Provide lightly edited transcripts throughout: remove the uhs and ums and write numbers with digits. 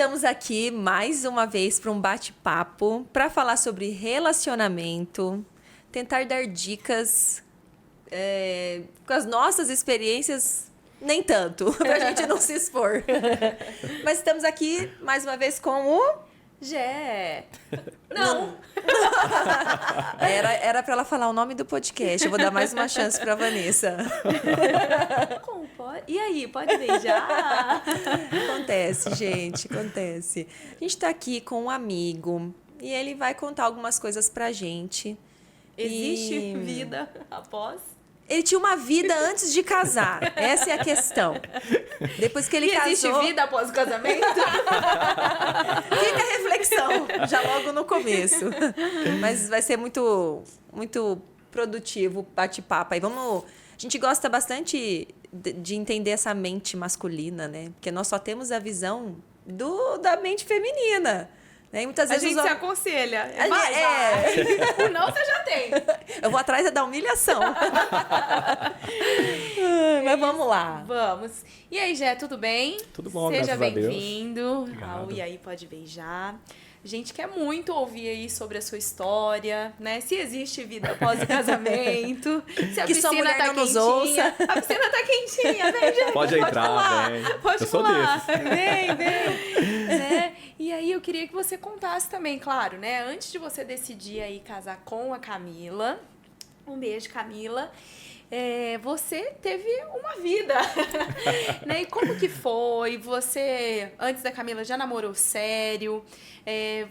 estamos aqui mais uma vez para um bate-papo para falar sobre relacionamento, tentar dar dicas com as nossas experiências, nem tanto, para a gente não se expor. Mas estamos aqui mais uma vez com o Gé. Não. Era para ela falar o nome do podcast. Eu vou dar mais uma chance para Vanessa. Como pode? E aí, pode beijar? Acontece, gente, acontece. A gente tá aqui com um amigo e ele vai contar algumas coisas pra gente. Existe vida após? Ele tinha uma vida antes de casar. Essa é a questão. Depois que ele casou... Existe vida após o casamento? Fica a reflexão, já logo no começo. Mas vai ser muito, muito produtivo o bate-papo. Aí vamos... A gente gosta bastante de entender essa mente masculina, né? Porque nós só temos a visão da mente feminina. Né? E muitas vezes a gente se aconselha. Vai. O não você já tem. Eu vou atrás da humilhação. Mas vamos lá. Vamos. E aí, Gé, tudo bem? Tudo bom, Seja graças a Deus. bem-vindo ao E aí Pode Beijar. A gente quer muito ouvir aí sobre a sua história, né? Se existe vida após o casamento, se a que sua piscina mulher tá não nos quentinha. ouça. A piscina tá quentinha, vem, gente. Pode entrar, vem. Pode Eu sou pular. desses. Vem. Né? E aí eu queria que você contasse também, claro, né? Antes de você decidir aí casar com a Camila, um beijo, Camila. Você teve uma vida, né? E como que foi? Você, antes da Camila, já namorou sério?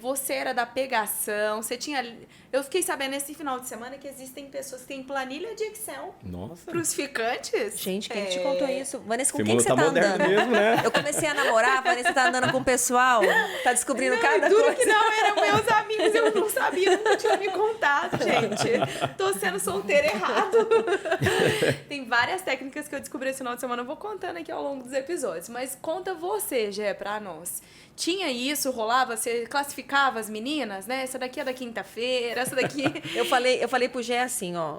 Você era da pegação? Você tinha... Eu fiquei sabendo nesse final de semana que existem pessoas que têm planilha de Excel. Nossa. Pros ficantes. Gente, quem te contou isso? Vanessa, com Esse quem mundo você tá tá moderno andando? mesmo, né? Eu comecei a namorar, a Vanessa tá andando com o pessoal, tá descobrindo Não, cada duro coisa. que não, eram meus amigos, eu não sabia, nunca tinha me contado, gente. Tô sendo solteira errado. Tem várias técnicas que eu descobri esse final de semana, eu vou contando aqui ao longo dos episódios. Mas conta você, Gé, pra nós. Tinha isso, rolava, você classificava as meninas, né? Essa daqui é da quinta-feira, essa daqui... Eu falei pro Gé assim, ó,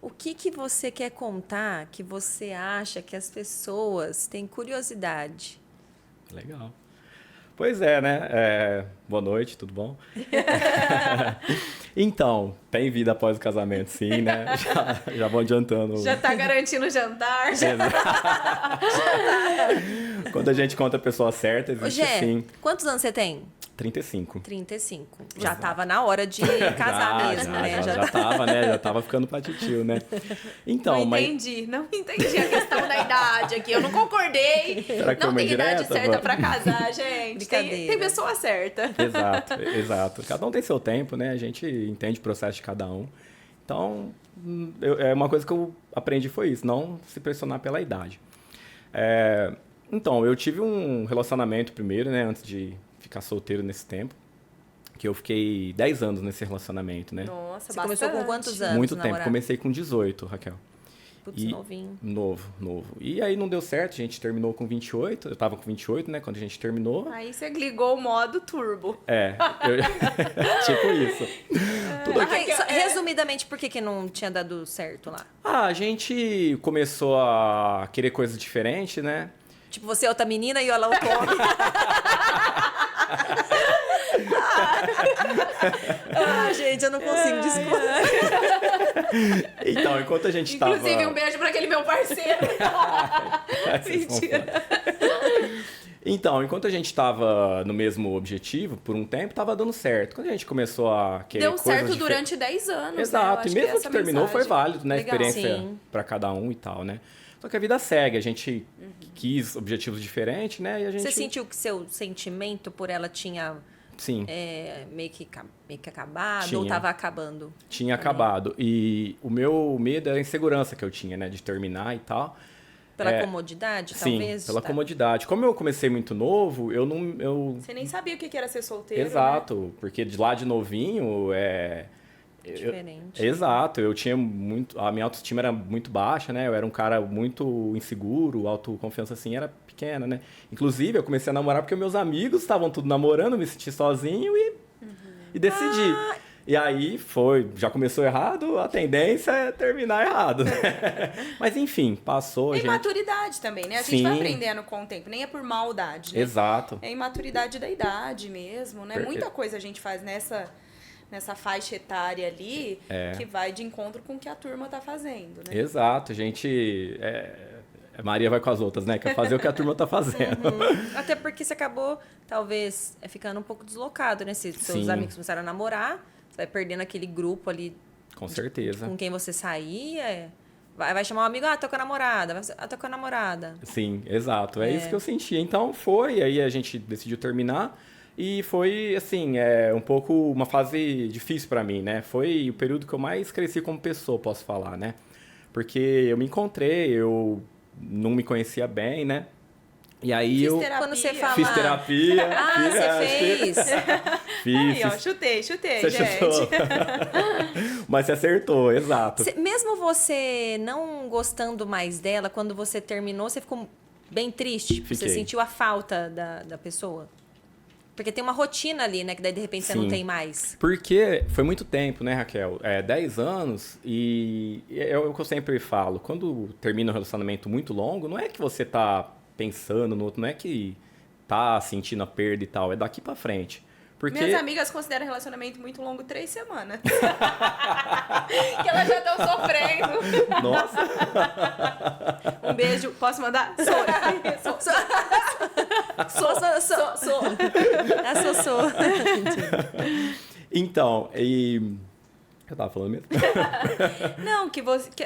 o que você quer contar que você acha que as pessoas têm curiosidade? Legal. Pois é, né? Boa noite, tudo bom? Então, tem vida após o casamento, sim, né? Já vou adiantando. Já tá garantindo o jantar. Quando a gente conta a pessoa certa, existe Gé, sim. quantos anos você tem? 35. 35. Já tava na hora de casar mesmo, né? Já tava, né? Já tava ficando pra titio, né? Então, Não entendi a questão da idade aqui. Eu não concordei. Será que não foi uma tem idade indireta, certa Van? pra casar, gente. Tem pessoa certa. Exato. Cada um tem seu tempo, né? A gente entende o processo de cada um. Então, uma coisa que eu aprendi foi isso, não se pressionar pela idade. Então, eu tive um relacionamento primeiro, né? Antes de ficar solteiro nesse tempo. Que eu fiquei 10 anos nesse relacionamento, né? Nossa, Você bastante. começou com quantos anos? Muito tempo. namorar? Comecei com 18, Raquel. Putz, novinho. Novo. E aí não deu certo, a gente terminou com 28. Eu tava com 28, né? Quando a gente terminou. Aí você ligou o modo turbo. Tipo isso. Resumidamente, por que não tinha dado certo lá? A gente começou a querer coisas diferentes, né? Tipo, você é outra menina e ela é outro homem. Gente, eu não consigo discordar. Então, enquanto a gente tava... Inclusive, um beijo pra aquele meu parceiro. Mentira. Então, enquanto a gente tava no mesmo objetivo, por um tempo, tava dando certo. Quando a gente começou a querer Deu coisas certo durante 10 anos. Exato. Né? E mesmo que terminou, foi válido, né? Legal. Experiência Sim. pra cada um e tal, né? Só que a vida segue. A gente quis objetivos diferentes, né? E a gente... Você sentiu que seu sentimento por ela tinha Sim. meio que acabado Tinha. ou estava acabando? Tinha acabado. E o meu medo era a insegurança que eu tinha, né? De terminar e tal. Pela comodidade, Sim, talvez? pela Tá. comodidade. Como eu comecei muito novo, Você nem sabia o que era ser solteiro, Exato, né? porque de lá de novinho Diferente. Exato, eu tinha muito... A minha autoestima era muito baixa, né? Eu era um cara muito inseguro, autoconfiança assim era pequena, né? Inclusive, eu comecei a namorar porque meus amigos estavam tudo namorando, eu me senti sozinho e decidi. E aí já começou errado, a tendência é terminar errado, né? Mas enfim, passou, É imaturidade também, né? A gente vai aprendendo com o tempo, nem é por maldade, né? Exato. É imaturidade da idade mesmo, né? Muita coisa a gente faz nessa faixa etária ali que vai de encontro com o que a turma tá fazendo, né? Exato, a gente... Maria vai com as outras, né? Quer fazer o que a turma tá fazendo. Até porque você acabou, talvez, ficando um pouco deslocado, né? Se seus amigos começaram a namorar, você vai perdendo aquele grupo ali. Com certeza. Com quem você saía. Vai chamar um amigo, tô com a namorada. Tô com a namorada. Sim, exato. É isso que eu senti. Então aí a gente decidiu terminar. E foi, assim, um pouco uma fase difícil pra mim, né? Foi o período que eu mais cresci como pessoa, posso falar, né? Porque eu me encontrei, eu não me conhecia bem, né? E aí Quando você fala... Fiz terapia. Você fez? Fiz. Aí, ó, chutei, Você gente. chutou. Mas você acertou, exato. Mesmo você não gostando mais dela, quando você terminou, você ficou bem triste? Fiquei. Você sentiu a falta da pessoa? Porque tem uma rotina ali, né? Que daí, de repente, você não tem mais. Porque foi muito tempo, né, Raquel? 10 anos e é o que eu sempre falo. Quando termina um relacionamento muito longo, não é que você tá pensando no outro, não é que tá sentindo a perda e tal. É daqui pra frente. Porque... Minhas amigas consideram relacionamento muito longo 3 semanas. Que elas já estão sofrendo. Nossa! Um beijo. Posso mandar? Sou. Então, eu tava falando mesmo? Não,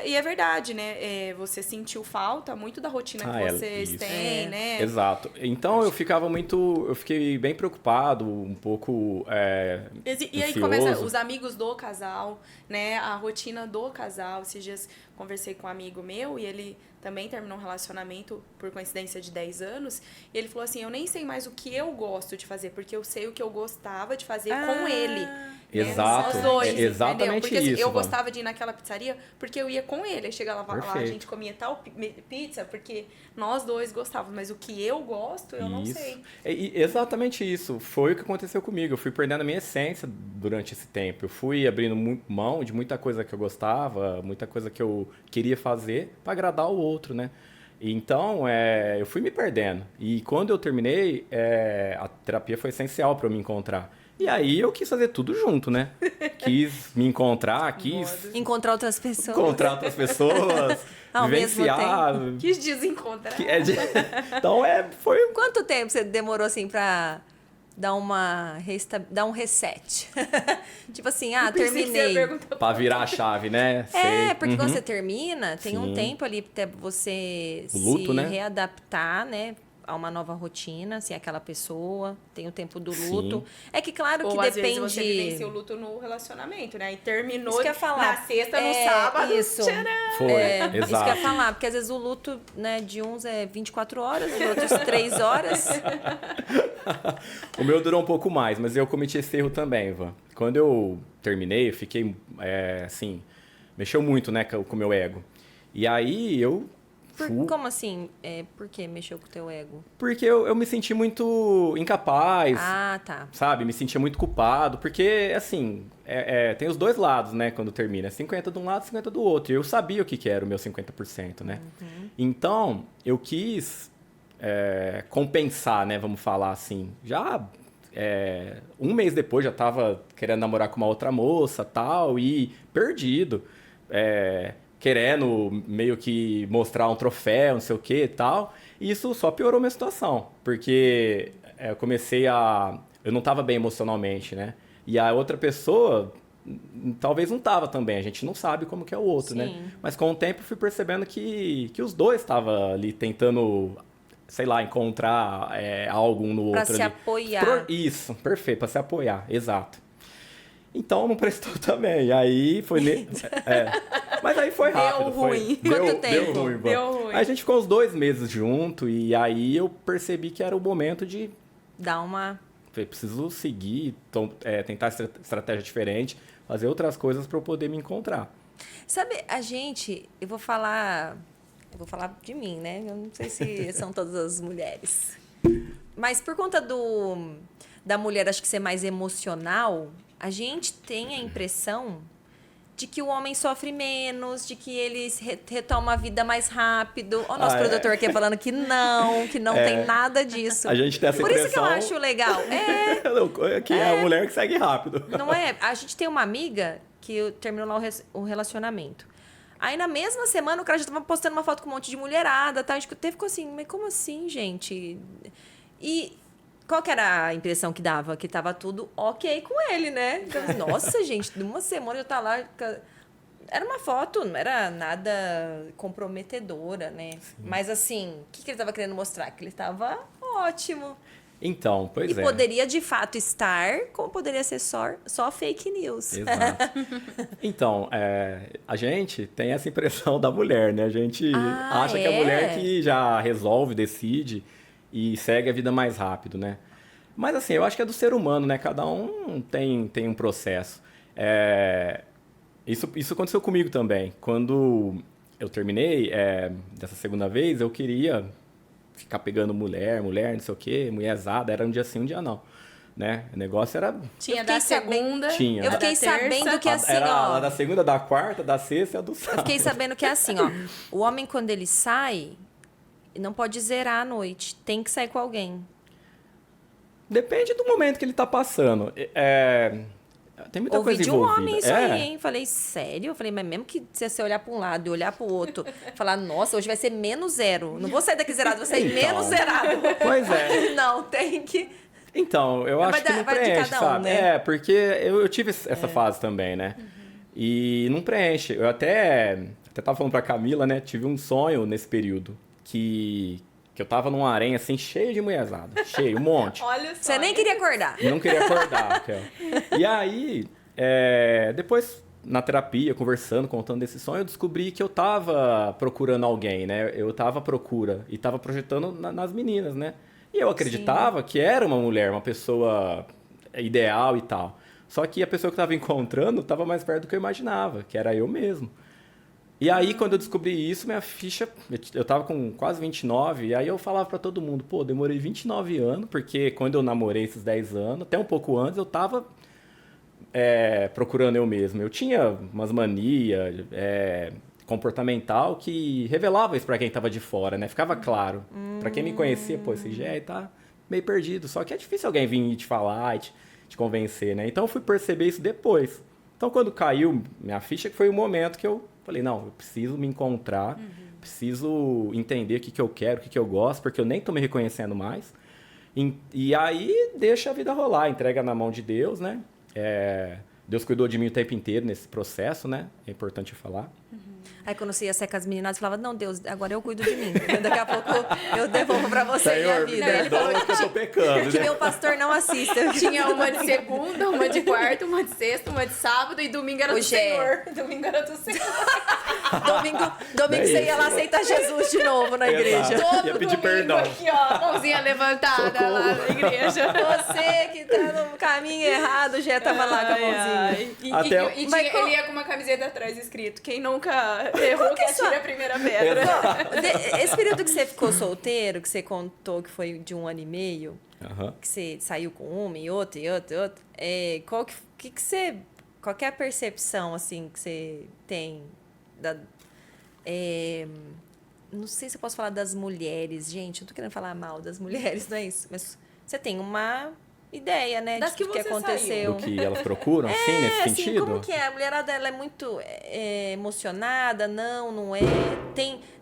e é verdade, né? Você sentiu falta muito da rotina que vocês têm, né? Exato. Então eu fiquei bem preocupado, um pouco E aí começa os amigos do casal, né? A rotina do casal. Esses dias conversei com um amigo meu e ele também terminou um relacionamento por coincidência de 10 anos. E ele falou assim, eu nem sei mais o que eu gosto de fazer, porque eu sei o que eu gostava de fazer com ele. Exato. Nós dois, exatamente porque, assim, isso. eu gostava de ir naquela pizzaria porque eu ia com ele. Aí chegava lá, a gente comia tal pizza porque nós dois gostávamos. Mas o que eu gosto, eu não sei. Exatamente isso. Foi o que aconteceu comigo. Eu fui perdendo a minha essência durante esse tempo. Eu fui abrindo mão de muita coisa que eu gostava, muita coisa que eu queria fazer para agradar o outro, né? Então, eu fui me perdendo. E quando eu terminei, a terapia foi essencial para eu me encontrar. E aí eu quis fazer tudo junto, né? Quis me encontrar, quis... Encontrar outras pessoas. Encontrar outras pessoas, Ao vivenciar... mesmo tempo. Quis desencontrar. Então, foi... Quanto tempo você demorou, assim, pra dar um reset? Tipo assim, terminei. Pra virar a chave, né? Sei. Porque quando você termina, tem um Sim. tempo ali até você O luto, se né? readaptar, né? A uma nova rotina, assim, aquela pessoa, tem o tempo do Sim. luto. É que claro que Ou às depende... vezes você vivencia o luto no relacionamento, né? E terminou Isso que eu ia falar. na sexta, no sábado. Isso. Tcharam! Foi, Isso que eu exato. ia falar, porque às vezes o luto, né, de uns é 24 horas, de outros 3 horas. O meu durou um pouco mais, mas eu cometi esse erro também, Ivan. Quando eu terminei, eu fiquei, assim, mexeu muito, né, com o meu ego. E aí eu... Como assim? Por que mexeu com o teu ego? Porque eu me senti muito incapaz, Ah, tá. sabe? Me sentia muito culpado, porque, assim, tem os dois lados, né, quando termina. 50 de um lado, 50 do outro. E eu sabia o que era o meu 50%, né? Uhum. Então, eu quis compensar, né, vamos falar assim. Já um mês depois já tava querendo namorar com uma outra moça, tal, e perdido. Querendo meio que mostrar um troféu, não sei o que e tal. E isso só piorou minha situação, porque eu não estava bem emocionalmente, né? E a outra pessoa talvez não estava também, a gente não sabe como que é o outro, Sim. né? Mas com o tempo eu fui percebendo que os dois estavam ali tentando, sei lá, encontrar algo um no outro ali. Pra se apoiar. Isso, perfeito, para se apoiar, exato. Então não prestou também. Aí foi. Mas aí foi rápido. Deu ruim. Quanto tempo? Deu ruim. Deu ruim. Aí a gente ficou uns 2 meses junto e aí eu percebi que era o momento de. Dá uma... Falei, preciso seguir, tentar estratégia diferente, fazer outras coisas para eu poder me encontrar. Sabe, eu vou falar de mim, né? Eu não sei se são todas as mulheres. Mas por conta da mulher, acho que ser mais emocional, a gente tem a impressão de que o homem sofre menos, de que ele retoma a vida mais rápido. O nosso produtor aqui falando que não tem nada disso. A gente tem essa Por impressão... isso que eu acho legal. que é a mulher que segue rápido. Não é? A gente tem uma amiga que terminou lá o relacionamento. Aí, na mesma semana, o cara já tava postando uma foto com um monte de mulherada, tá? A gente até ficou assim, mas como assim, gente? E qual que era a impressão que dava? Que tava tudo ok com ele, né? Então, nossa, gente, numa semana eu tá lá... Era uma foto, não era nada comprometedora, né? Sim. Mas, assim, o que ele tava querendo mostrar? Que ele tava ótimo. Então, pois e poderia, de fato, estar, como poderia ser só fake news. Exato. Então, a gente tem essa impressão da mulher, né? A gente acha que é a mulher que já resolve, decide e segue a vida mais rápido, né? Mas, assim, eu acho que é do ser humano, né? Cada um tem um processo. Isso aconteceu comigo também. Quando eu terminei dessa segunda vez, eu queria... ficar pegando mulher, não sei o quê, mulherzada, era um dia sim, um dia não, né? O negócio era... Tinha da segunda, tinha. Eu fiquei sabendo que assim, era da segunda, da quarta, da sexta e a do sábado. Eu fiquei sabendo que é assim, ó. O homem, quando ele sai, não pode zerar a noite. Tem que sair com alguém. Depende do momento que ele tá passando. Tem muita coisa envolvida. Ouvi de um homem isso aí, hein? Falei, sério? Eu falei, mas mesmo que você olhar para um lado e olhar para o outro, falar, nossa, hoje vai ser menos zero. Não vou sair daqui zerado, vou sair menos zerado. Pois é. Não, tem que... Então, eu acho que não preenche, sabe? Né? Porque eu tive essa fase também, né? Uhum. E não preenche. Eu até tava falando pra Camila, né? Tive um sonho nesse período que eu tava num harém, assim, cheio de mulherzada. Cheio, um monte. Olha só. Você nem queria acordar. Não queria acordar, Raquel. E aí, depois, na terapia, conversando, contando desse sonho, eu descobri que eu tava procurando alguém, né? Eu tava à procura e tava projetando nas meninas, né? E eu acreditava que era uma mulher, uma pessoa ideal e tal. Só que a pessoa que eu tava encontrando tava mais perto do que eu imaginava, que era eu mesmo. E aí, quando eu descobri isso, minha ficha... Eu tava com quase 29, e aí eu falava pra todo mundo, pô, demorei 29 anos, porque quando eu namorei esses 10 anos, até um pouco antes, eu tava procurando eu mesmo. Eu tinha umas manias comportamental que revelava isso pra quem tava de fora, né? Ficava claro. Pra quem me conhecia, pô, esse Gé tá meio perdido. Só que é difícil alguém vir te falar e te convencer, né? Então, eu fui perceber isso depois. Então, quando caiu minha ficha, que foi o momento que eu falei, não, eu preciso me encontrar, preciso entender o que eu quero, o que eu gosto, porque eu nem tô me reconhecendo mais. E aí, deixa a vida rolar, entrega na mão de Deus, né? Deus cuidou de mim o tempo inteiro nesse processo, né? É importante falar. Aí, quando você ia sair com as meninas, você falava, não, Deus, agora eu cuido de mim. Daqui a pouco eu devolvo pra você Senhor, minha vida. perdoa que eu tô pecando, Que né? meu pastor não assista. Tinha uma de segunda, uma de quarta, uma de sexta, uma de sábado e domingo era do Senhor. Domingo era do Senhor. Domingo você ia lá aceitar Jesus de novo na igreja. Exato. Todo Ia pedir domingo perdão. aqui, ó, mãozinha levantada lá na igreja. Você que tá no caminho errado, já tava lá com a mãozinha. Ele ia com uma camiseta atrás escrito, quem nunca errou que atire a primeira pedra. Esse período que você ficou solteiro, que você contou que foi de 1 ano e meio, Uhum. que você saiu com uma e outra, qual que é a percepção, assim, que você tem não sei se eu posso falar das mulheres, gente, eu não tô querendo falar mal das mulheres, não é isso, mas você tem uma ideia, né, Das de que que você aconteceu. Do que elas procuram, assim, nesse assim, sentido? como que é? A mulherada, ela é muito emocionada? Não é?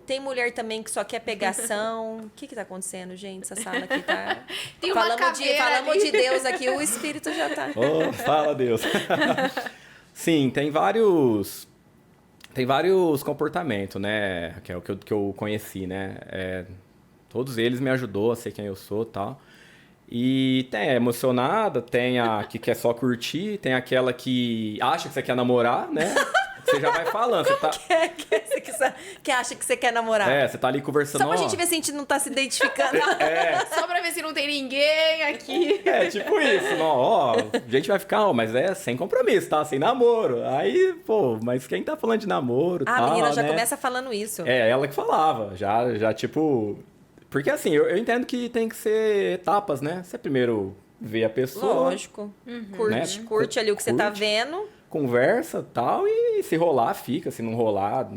Tem mulher também que só quer pegação. O que tá acontecendo, gente? Essa sala aqui tá... Tem uma Falamos de Deus aqui, o espírito já tá... Oh, fala Deus. Sim, tem vários comportamentos, né, Raquel, que eu conheci, né? Todos eles me ajudou a ser quem eu sou e tal. E tem a emocionada, tem a que quer só curtir, tem aquela que acha que você quer namorar, né? Você já vai falando. Você tá... que acha que você quer namorar. Você tá ali conversando. Só pra gente ver se a gente não tá se identificando. Só pra ver se não tem ninguém aqui. Tipo isso. Ó, a gente vai ficar, mas sem compromisso, tá? Sem namoro. Aí, pô, mas quem tá falando de namoro, a tal, menina já né? começa falando isso. Ela que falava. Já tipo... Porque assim, eu entendo que tem que ser etapas, né? Você primeiro vê a pessoa, Lógico. Curte, Né? curte ali o que você tá Curte. vendo. conversa tal, e se rolar, fica. Se não rolar,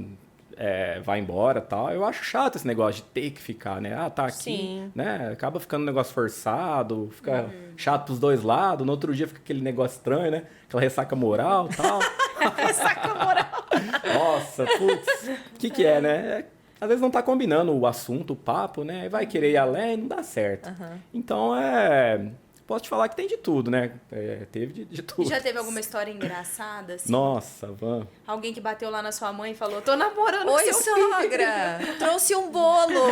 vai embora tal. Eu acho chato esse negócio de ter que ficar, né? Ah, tá aqui, Sim. né? Acaba ficando um negócio forçado, fica chato pros dois lados. No outro dia fica aquele negócio estranho, né? Aquela ressaca moral tal. Ressaca moral. Nossa, putz, o que é, né? Às vezes não tá combinando o assunto, o papo, né? Vai querer ir além e não dá certo. Então, posso te falar que tem de tudo, né? Teve de E tudo. já teve alguma história engraçada, assim? Nossa, Van. Alguém que bateu lá na sua mãe e falou, tô namorando com Oi, seu filho. sogra! Trouxe um bolo.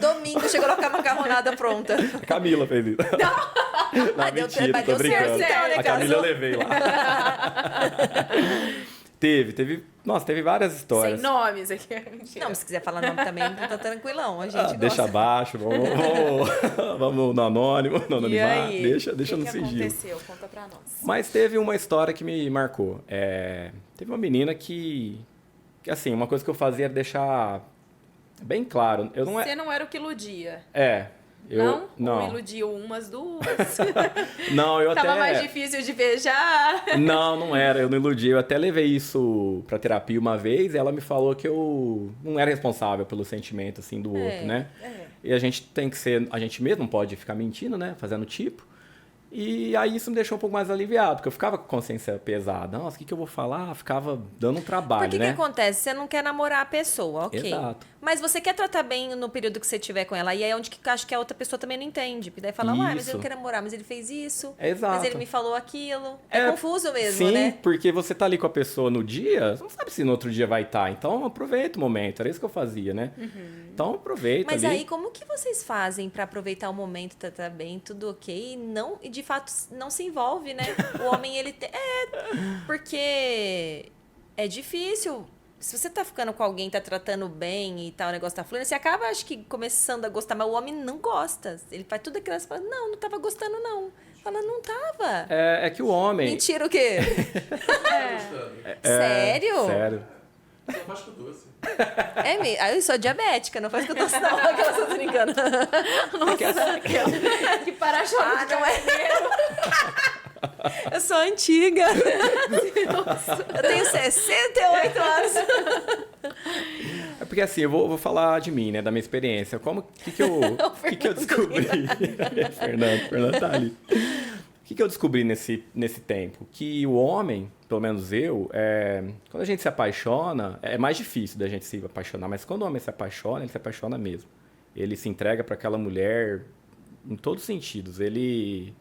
Domingo chegou lá com a macarronada pronta. A Camila fez isso. Não, Mas deu- mentira, mas tô deu certo, brincando. então, né, A Camila casou? eu levei lá. Nossa, teve várias histórias. Sem nomes aqui. Mentira. Não, mas se quiser falar nome também, tá tranquilão. A gente gosta. Deixa abaixo, vamos no anônimo, no E anonimato. aí? Deixa O no que sigilo. aconteceu? Conta pra nós. Mas teve uma história que me marcou. Teve uma menina que, assim, uma coisa que eu fazia era deixar bem claro. Eu não Você não era o que iludia. Eu Não? não. Iludiu umas duas. Não, eu Tava até mais difícil de beijar. Não era, eu não iludi. Eu até levei isso pra terapia uma vez e ela me falou que eu não era responsável pelo sentimento, assim, do outro, né? E a gente tem que ser, a gente mesmo não pode ficar mentindo, né? Fazendo tipo. E aí isso me deixou um pouco mais aliviado, porque eu ficava com a consciência pesada. Nossa, o que eu vou falar? Ficava dando um trabalho, Porque né? que acontece? Você não quer namorar a pessoa, ok. Exato. Mas você quer tratar bem no período que você tiver com ela. E aí é onde que acho que a outra pessoa também não entende. E daí fala, mas Isso. eu não quero namorar, mas ele fez isso. Exato. Mas ele me falou aquilo. É confuso mesmo, sim, né? porque você tá ali com a pessoa no dia, você não sabe se no outro dia vai estar. Então aproveita o momento. Era isso que eu fazia, né? Então aproveita Mas ali. aí, como que vocês fazem pra aproveitar o momento, tá bem, tudo ok, e de fato não se envolve, né? O homem, porque é difícil. Se você tá ficando com alguém, tá tratando bem e tal, o negócio tá fluindo, você acaba, acho que, começando a gostar, mas o homem não gosta. Ele faz tudo aquilo, você fala, não tava gostando, não. Fala, não tava. É que o homem... Mentira o quê? Sério? Sério. Só faz com doce. Eu sou diabética, não faz que eu tô não, aquela só tô brincando. Que para-choque. Ah, não é? Eu sou antiga. Eu tenho 68 anos. É porque assim, eu vou falar de mim, né? Da minha experiência. O que eu descobri? Fernando tá ali. O que eu descobri nesse tempo? Que o homem, pelo menos eu, quando a gente se apaixona, é mais difícil da gente se apaixonar, mas quando o homem se apaixona, ele se apaixona mesmo. Ele se entrega para aquela mulher em todos os sentidos. Ele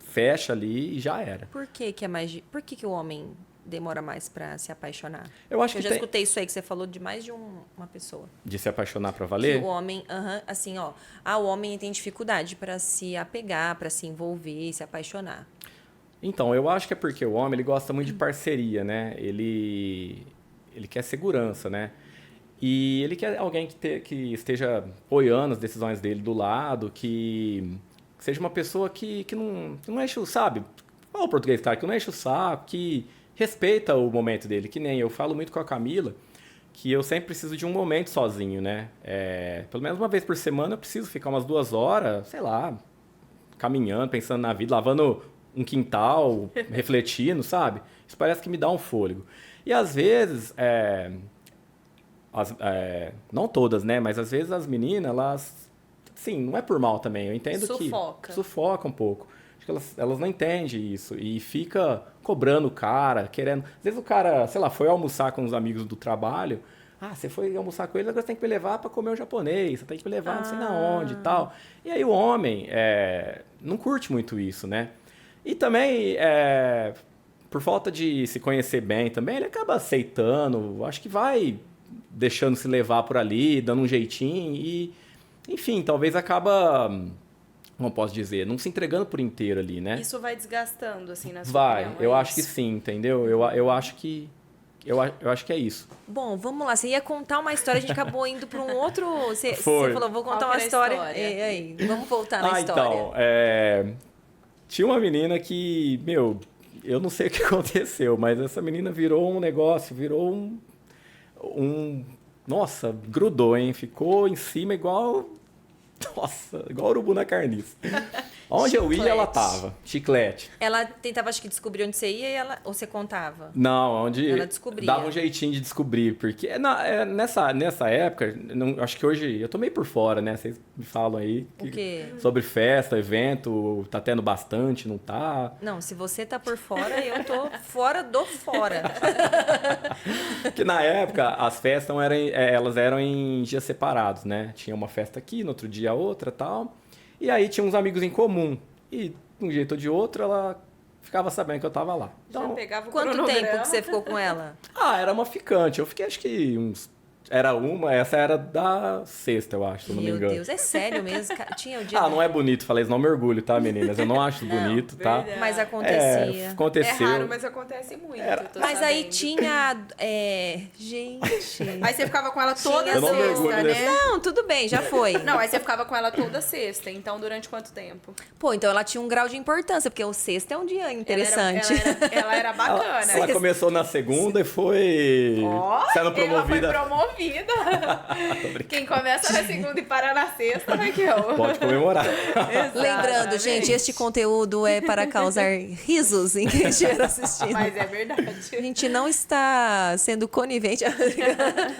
fecha ali e já era. Por que é mais... Por que o homem demora mais pra se apaixonar? Eu acho Eu que já tem... escutei isso aí que você falou de mais de uma pessoa. De se apaixonar para Que valer? o homem, assim, ó, o homem tem dificuldade pra se apegar, pra se envolver, se apaixonar. Então, eu acho que é porque o homem ele gosta muito de parceria, né? Ele quer segurança, né? E ele quer alguém que esteja apoiando as decisões dele do lado, que seja uma pessoa que não enche o, sabe? Fala o português, cara, que não enche o saco, que respeita o momento dele. Que nem eu falo muito com a Camila, que eu sempre preciso de um momento sozinho, né? Pelo menos uma vez por semana eu preciso ficar umas 2 horas, sei lá, caminhando, pensando na vida, lavando um quintal, refletindo, sabe? Isso parece que me dá um fôlego. E às vezes, não todas, né? Mas às vezes as meninas, elas, sim, não é por mal também. Eu entendo Sufoca. que sufoca um pouco. Acho que elas não entendem isso e fica cobrando o cara, querendo. Às vezes o cara, sei lá, foi almoçar com os amigos do trabalho. Ah, você foi almoçar com eles, agora você tem que me levar para comer o japonês, você tem que me levar não sei na onde e tal. E aí o homem não curte muito isso, né? E também, por falta de se conhecer bem também, ele acaba aceitando, acho que vai deixando se levar por ali, dando um jeitinho e, enfim, talvez acaba, como posso dizer, não se entregando por inteiro ali, né? Isso vai desgastando, assim, na sua Vai, opinião, eu é acho que isso? sim, entendeu? Eu acho que é isso. Bom, vamos lá. Você ia contar uma história, a gente acabou indo para um outro... Você Foi. falou, vou contar Qual uma que era a história. história? E aí, vamos voltar na história. Então, tinha uma menina que, eu não sei o que aconteceu, mas essa menina virou um negócio, virou nossa, grudou, hein? Ficou em cima igual urubu na carniça. Onde eu ia, ela Chiclete. tava. Chiclete. Ela tentava, acho que, descobrir onde você ia ou você contava? Não, onde Ela descobria. dava um jeitinho de descobrir, porque nessa época, acho que hoje eu tô meio por fora, né? Vocês me falam aí O quê? sobre festa, evento, tá tendo bastante, não tá? Não, se você tá por fora, eu tô fora do fora. Porque na época as festas elas eram em dias separados, né? Tinha uma festa aqui, no outro dia outra, tal. E aí tinha uns amigos em comum. E de um jeito ou de outro ela ficava sabendo que eu tava lá. Já Então, pegava o Quanto cronograma. tempo que você ficou com ela? era uma ficante. Eu fiquei acho que essa era da sexta, eu acho, se eu não me Meu engano. Deus, é sério mesmo? Tinha o dia. Não é bonito, falei isso, não me orgulho, tá, meninas? Eu não acho bonito, tá? verdade. Mas É, acontecia. aconteceu. É raro, mas acontece muito. eu tô Mas aí sabendo. tinha. Gente. Aí você ficava com ela toda Eu não me orgulho sexta, desse- né? Não, tudo bem, já foi. Não, aí você ficava com ela toda sexta. Então, durante quanto tempo? Pô, então ela tinha um grau de importância, porque o sexto é um dia interessante. Ela era bacana. Ela começou na segunda e foi Ó, sendo ela foi promovida. promovida. Quem começa na segunda e para na sexta, Raquel. Pode comemorar. Lembrando, Exatamente. gente, este conteúdo é para causar risos em quem estiver assistindo. Mas é verdade. A gente não está sendo conivente.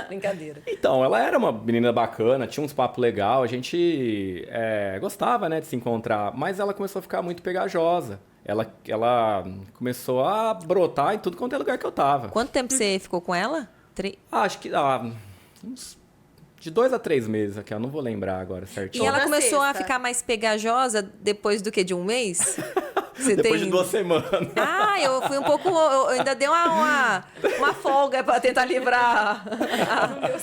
Brincadeira. Então, ela era uma menina bacana, tinha uns papos legal, a gente gostava, né, de se encontrar, mas ela começou a ficar muito pegajosa. Ela começou a brotar em tudo quanto é lugar que eu tava. Quanto tempo você ficou com ela? Acho que de 2 a 3 meses aqui, eu não vou lembrar agora E certinho. ela Toda começou a sexta. ficar mais pegajosa depois do que? De um mês? Você Depois de 2 semanas. Eu fui um pouco. Eu ainda dei uma folga pra tentar livrar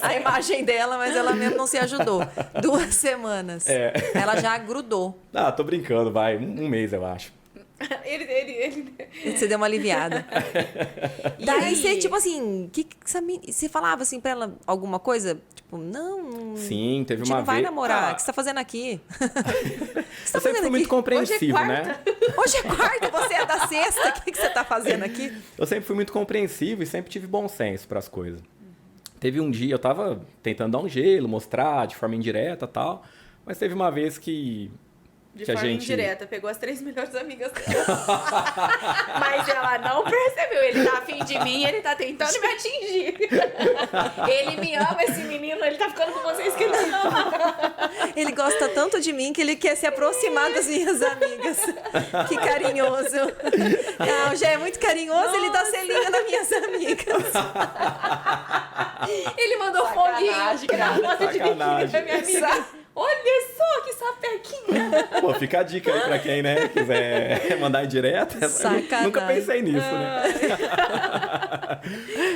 a imagem dela, mas ela mesmo não se ajudou. 2 semanas. Ela já grudou. Tô brincando, vai. Um mês, eu acho. Ele... Você deu uma aliviada. Daí aí? você, tipo assim, você falava assim pra ela alguma coisa? Tipo, não. Sim, teve A gente uma não vai vez. namorar. O que você tá fazendo aqui? O que você tá Eu sempre fazendo fui muito aqui? compreensivo, Hoje é né? Hoje é quarta, você é da sexta. O que você tá fazendo aqui? Eu sempre fui muito compreensivo e sempre tive bom senso para as coisas. Teve um dia, eu tava tentando dar um gelo, mostrar de forma indireta e tal, mas teve uma vez que De que a forma gente- indireta, pegou as 3 melhores amigas dela. Mas ela não percebeu. Ele tá afim de mim, ele tá tentando me atingir. Ele me ama, esse menino, ele tá ficando com vocês que ele ama. Ele gosta tanto de mim que ele quer se aproximar das minhas amigas. Que carinhoso. Não, já é muito carinhoso, ele dá selinho nas minhas amigas. Ele mandou Sacanagem, foguinho pra foto de Sacanagem. pra minha amiga. Olha só que sapequinha. Pô, fica a dica aí pra quem, né, quiser mandar em direto. Sacanagem. Nunca pensei nisso, né?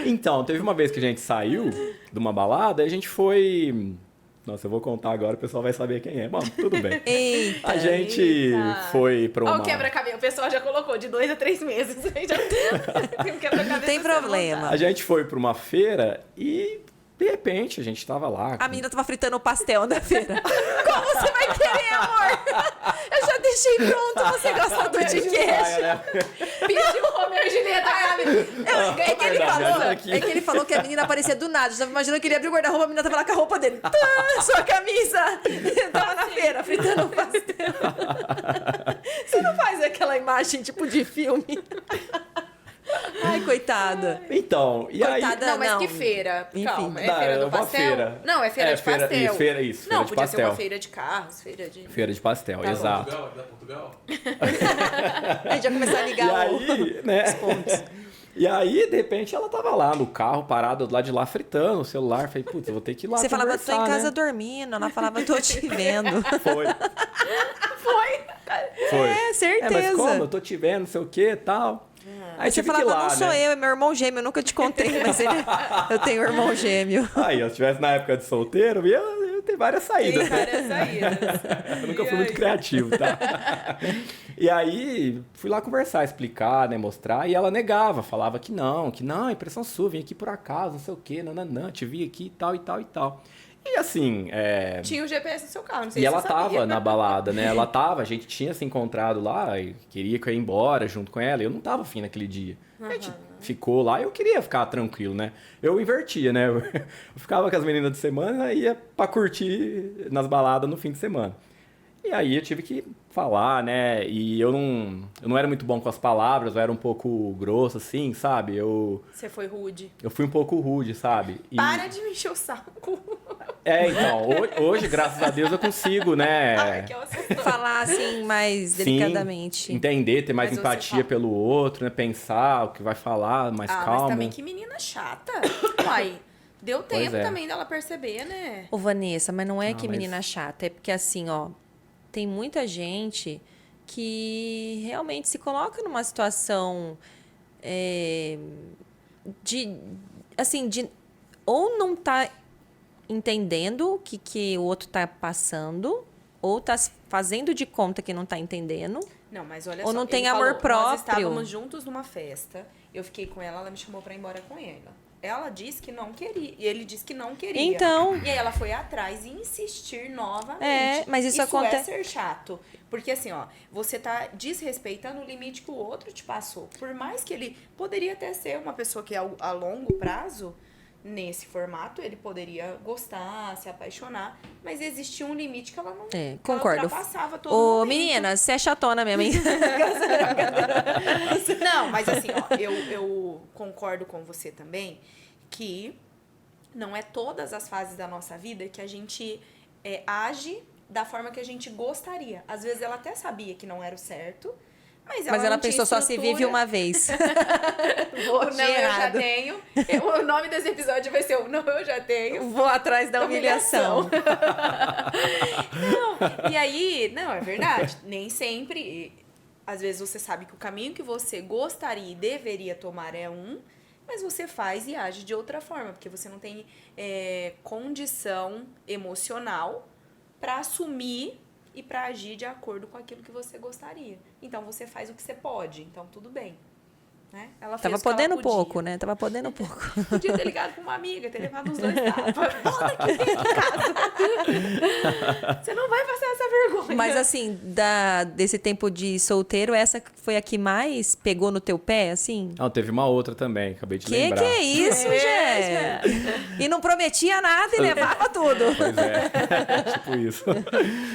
Então, teve uma vez que a gente saiu de uma balada e a gente foi... Nossa, eu vou contar agora, o pessoal vai saber quem é. Bom, tudo bem. Eita. A gente Eita. foi pra uma... Olha o quebra-cabeça. O pessoal já colocou de 2 a 3 meses. Aí já tem um quebra-cabeça. Não tem pra você problema. montar. A gente foi pra uma feira e, de repente, a gente tava lá. A menina tava fritando o pastel na feira. Como você vai querer, amor? Eu já deixei pronto, você gosta do de queijo. né? Pediu o Romeu e Julieta. É que, ele verdade, falou, essa aqui. é que ele falou que a menina aparecia do nada. Já imaginou que ele abriu o guarda-roupa, a menina tava lá com a roupa dele. Tá, sua camisa. Tava na feira, fritando o pastel. Você não faz aquela imagem tipo de filme? Ai, coitada. Então, e aí... Coitada. Não, mas Não. que feira? Enfim. Calma, é Não, feira é do uma pastel? feira. Não, é feira de feira- pastel. isso, feira de Não, podia ser pastel. uma feira de carros, feira de... Feira de pastel, Tá exato. Portugal? Da Portugal? A gente vai começar a E ligar aí, né? E aí, de repente, ela tava lá no carro, parada do lado de lá, fritando o celular. Falei, putz, eu vou ter que ir lá Você falava, tô em conversar, casa né? dormindo. Ela falava, tô te vendo. Foi. Foi. É, certeza. Mas como? Eu tô te vendo, não sei o que e tal. Aí Você tive que ir falava, lá, não sou né? eu, é meu irmão gêmeo. Eu nunca te contei, mas eu tenho um irmão gêmeo. Aí, se eu estivesse na época de solteiro, eu tenho várias Tem saídas. né? várias saídas. Eu nunca E fui muito aí? criativo, tá? E aí, fui lá conversar, explicar, né, mostrar, e ela negava, falava que não, impressão sua, vim aqui por acaso, não sei o quê, nananã, te vi aqui e tal, e tal, e tal. E assim, Tinha o GPS no seu carro, não sei e se ela você sabia. tava na balada, né? A gente tinha se encontrado lá e queria que eu ia embora junto com ela. E eu não tava afim naquele dia. A gente ficou lá e eu queria ficar tranquilo, né? Eu invertia, né? Eu ficava com as meninas de semana e ia pra curtir nas baladas no fim de semana. E aí eu tive que falar, né? E eu não era muito bom com as palavras, eu era um pouco grosso, assim, sabe? Você foi rude. Eu fui um pouco rude, sabe? Para de me encher o saco. Então, hoje, graças a Deus, eu consigo, né? Ai, que assustou. Falar assim mais delicadamente. Sim, entender, ter mais Mas você empatia fala- pelo outro, né? Pensar o que vai falar, mais calmo. Mas também que menina chata. Uai, deu tempo é. também dela perceber, né? Ô, Vanessa, mas não é Não, que mas- menina chata, é porque assim, ó, tem muita gente que realmente se coloca numa situação de ou não tá entendendo o que o outro tá passando, ou tá fazendo de conta que não tá entendendo. Não, mas olha Ou só. não tem ele amor falou, próprio. Nós estávamos juntos numa festa. Eu fiquei com ela me chamou pra ir embora com ela. Ela disse que não queria. E ele disse que não queria. Então. E aí ela foi atrás e insistir novamente. Mas isso é acontece- ser chato. Porque assim, ó, você tá desrespeitando o limite que o outro te passou. Por mais que ele poderia até ser uma pessoa que a longo prazo, nesse formato, ele poderia gostar, se apaixonar, mas existia um limite que ela não que Concordo. ela ultrapassava todo Ô, momento. menina, você é chatona mesmo, hein? Não, mas assim, ó, eu concordo com você também que não é todas as fases da nossa vida que a gente age da forma que a gente gostaria. Às vezes ela até sabia que não era o certo, mas Mas ela não tinha pensou só se vive estrutura. uma vez. Vou, não, eu já errado. tenho. O nome desse episódio vai ser o Não, eu já tenho. Vou atrás da humilhação. Não, e aí, não, é verdade. Nem sempre. Às vezes você sabe que o caminho que você gostaria e deveria tomar é um, mas você faz e age de outra forma, porque você não tem condição emocional para assumir e para agir de acordo com aquilo que você gostaria. Então você faz o que você pode, então tudo bem. Né? Ela fez Tava o que ela podendo podia. pouco, né? Tava podendo pouco. Podia ter ligado com uma amiga, ter levado os dois tapas. Volta aqui dentro de casa. Você não vai passar essa vergonha. Mas assim, desse tempo de solteiro, essa foi a que mais pegou no teu pé, assim? Não, teve uma outra também, acabei de Que lembrar. é isso, gente? E não prometia nada e levava tudo. Pois é, tipo isso.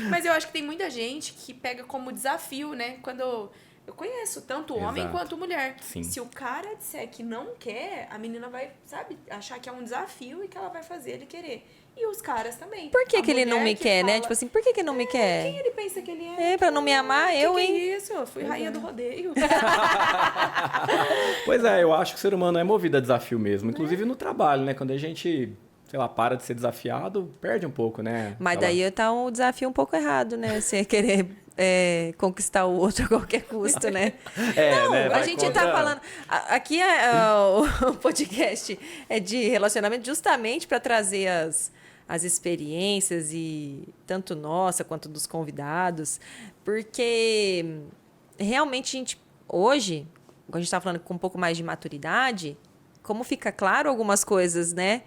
Mas eu acho que tem muita gente que pega como desafio, né? Quando eu conheço tanto homem Exato. quanto mulher. Sim. Se o cara disser que não quer, a menina vai, sabe, achar que é um desafio e que ela vai fazer ele querer. E os caras também. Por que A que ele não mulher me que quer, né? fala, Tipo assim, por que não me Quem quer? ele pensa que ele é? Pra não me amar, Que eu, que hein? é isso? Eu fui rainha do rodeio. Pois é, eu acho que o ser humano é movido a desafio mesmo. Inclusive no trabalho, né? Quando a gente, sei lá, para de ser desafiado, perde um pouco, né? Mas Aquela- daí tá o desafio um pouco errado, né? Você querer conquistar o outro a qualquer custo, né? Não, né? a Vai gente contra- tá falando... Aqui o podcast é de relacionamento justamente para trazer as experiências, e tanto nossa quanto dos convidados, porque realmente a gente, hoje, quando a gente tá falando com um pouco mais de maturidade, como fica claro algumas coisas, né?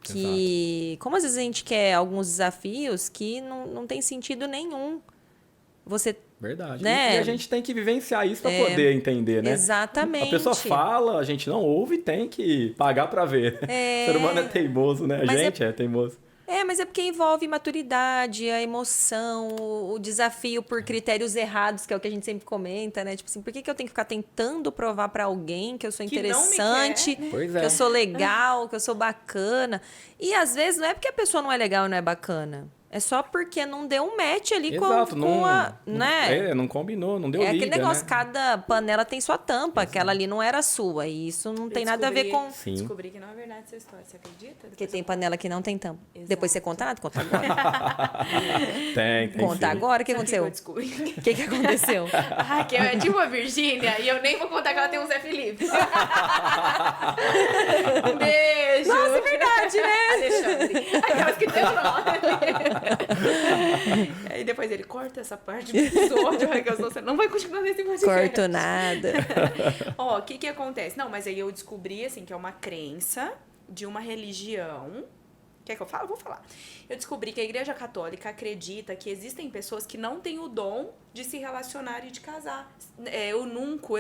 Que, como às vezes a gente quer alguns desafios que não tem sentido nenhum. Você, Verdade. né? E a gente tem que vivenciar isso para poder entender, né? Exatamente. A pessoa fala, a gente não ouve e tem que pagar para ver. O ser humano é teimoso, né? A Mas gente é teimoso. Mas é porque envolve maturidade, a emoção, o desafio por critérios errados, que é o que a gente sempre comenta, né? Tipo assim, por que eu tenho que ficar tentando provar pra alguém que eu sou Que não me interessante, quer. Pois que é. eu sou legal, que eu sou bacana? E às vezes não é porque a pessoa não é legal e não é bacana. É só porque não deu um match ali Exato, com a... Né? não combinou, não deu É liga, aquele negócio, né? cada panela tem sua tampa, aquela ali não era sua. E isso não tem nada a ver com... Sim. Descobri que não é verdade essa história, você acredita? Porque tem panela que não tem tampa. Exato. Depois você conta nada? Conta agora. Tem Conta sim. agora, o que Sabe aconteceu? eu descobri? O que aconteceu? Ah, que é tipo a Virgínia e eu nem vou contar que ela tem um Zé Felipe. Um beijo. Nossa, é verdade, né? Alexandre. Aquelas que tem o nome. Aí depois ele corta essa parte do episódio, que você não vai continuar nesse podcast. Corto nada. Ó, o que acontece? Não, mas aí eu descobri, assim, que é uma crença de uma religião. Quer que eu fale? Vou falar. Eu descobri que a Igreja Católica acredita que existem pessoas que não têm o dom de se relacionar e de casar. Eunuco.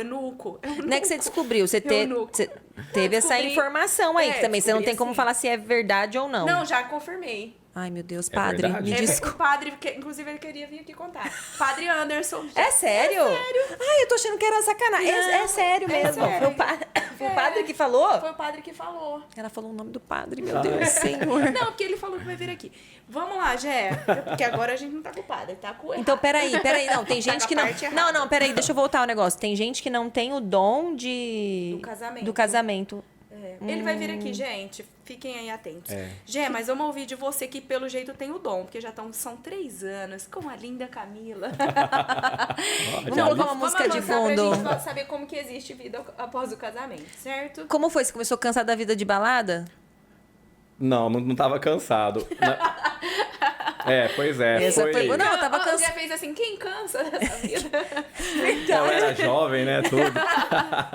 Não é que você descobriu, você Eunuco. teve essa descobri. informação aí, que também você não descobri tem como assim. falar se é verdade ou não. Não, já confirmei. Ai, meu Deus, É padre, verdade? me desculpa. O padre, inclusive, ele queria vir aqui contar. Padre Anderson. É sério? Ai, eu tô achando que era sacanagem. É sério mesmo. sério. Foi o padre que falou? Foi o padre que falou. Ela falou o nome do padre, meu Deus, senhor. Não, porque ele falou que vai vir aqui. Vamos lá, Gé. Porque agora a gente não tá com o padre, tá com o Então, peraí, não, tem Tá gente com a que não... parte errada. Não, peraí, deixa eu voltar ao negócio. Tem gente que não tem o dom Do casamento. Do casamento. Ele vai vir aqui, gente. Fiquem aí atentos. É. Gé, mas vamos ouvir de você que pelo jeito tem o dom, porque são 3 anos com a linda Camila. Vamos colocar uma música de fundo. Pra gente saber como que existe vida após o casamento, certo? Como foi? Você começou cansado da vida de balada? Não tava cansado. Pois é. Essa foi- Não, eu tava O cansado. Gé fez assim, quem cansa dessa vida? Eu era jovem, né? Tudo.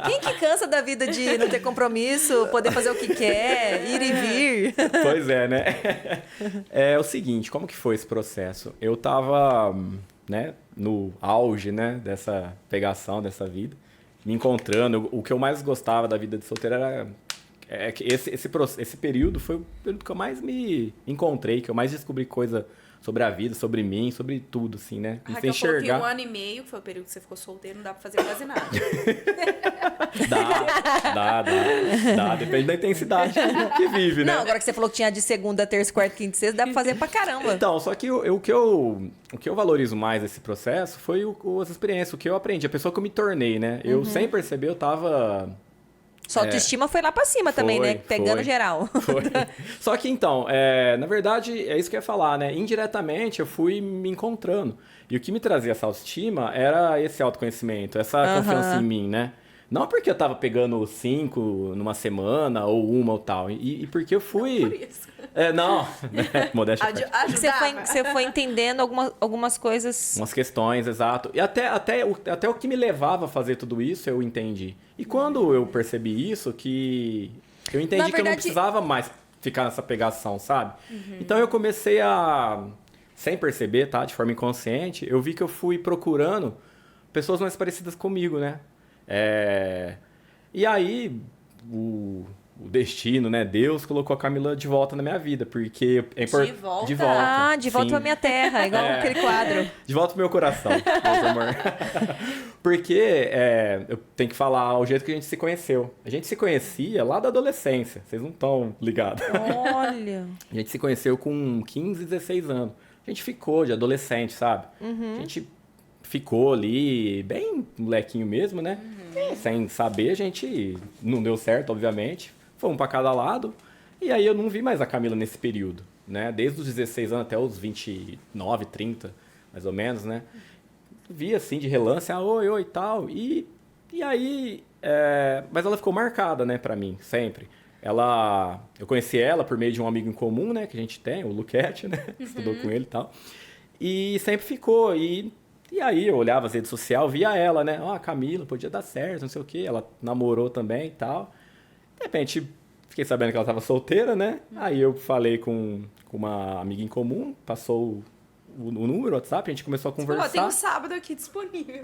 Quem que cansa da vida de não ter compromisso, poder fazer o que quer, ir e vir? Pois é, né? É o seguinte, como que foi esse processo? Eu tava, né, no auge, né, dessa pegação, dessa vida, me encontrando. O que eu mais gostava da vida de solteiro era... que esse período foi o período que eu mais me encontrei, que eu mais descobri coisa sobre a vida, sobre mim, sobre tudo, assim, né? A Me Raquel fez falou que enxergar. 1 ano e meio, que foi o período que você ficou solteiro, não dá pra fazer quase nada. Dá. Depende da intensidade que vive, né? Não, agora que você falou que tinha de segunda, terça, quarta, quinta e sexta, dá pra fazer pra caramba. Então, só que o que eu valorizo mais nesse processo foi as experiências, o que eu aprendi, a pessoa que eu me tornei, né? Eu, sem perceber, eu tava... Sua autoestima foi lá pra cima também, né? Pegando foi. geral. Foi. Só que então, na verdade, é isso que eu ia falar, né? Indiretamente eu fui me encontrando. E o que me trazia essa autoestima era esse autoconhecimento, essa confiança em mim, né? Não porque eu tava pegando 5 numa semana, ou uma ou tal. E porque eu fui... Por isso. Não, né? Modéstia à parte. Você foi entendendo algumas coisas. Umas questões, exato. E até o que me levava a fazer tudo isso, eu entendi. E quando eu percebi isso, que eu entendi que eu não precisava mais ficar nessa pegação, sabe? Então eu comecei a, sem perceber, tá? De forma inconsciente, eu vi que eu fui procurando pessoas mais parecidas comigo, né? E aí, o destino, né? Deus colocou a Camila de volta na minha vida, porque é importante. De volta? De volta. Ah, de volta sim. pra minha terra, igual aquele quadro. De volta pro meu coração, meu amor. Porque eu tenho que falar o jeito que a gente se conheceu. A gente se conhecia lá da adolescência. Vocês não estão ligados. Olha. A gente se conheceu com 15, 16 anos. A gente ficou de adolescente, sabe? A gente ficou ali, bem molequinho mesmo, né? Sem saber, a gente não deu certo, obviamente. Fomos pra cada lado. E aí eu não vi mais a Camila nesse período, né? Desde os 16 anos até os 29, 30, mais ou menos, né? Vi assim, de relance, oi e tal. E aí... mas ela ficou marcada, né, pra mim, sempre. Eu conheci ela por meio de um amigo em comum, né, que a gente tem, o Luquete, né? Estudou com ele e tal. E sempre ficou. E aí eu olhava as redes sociais, via ela, né? A Camila, podia dar certo, não sei o quê. Ela namorou também e tal. De repente, fiquei sabendo que ela estava solteira, né? Aí eu falei com uma amiga em comum, passou o número, o WhatsApp, a gente começou a conversar. Tem um sábado aqui disponível.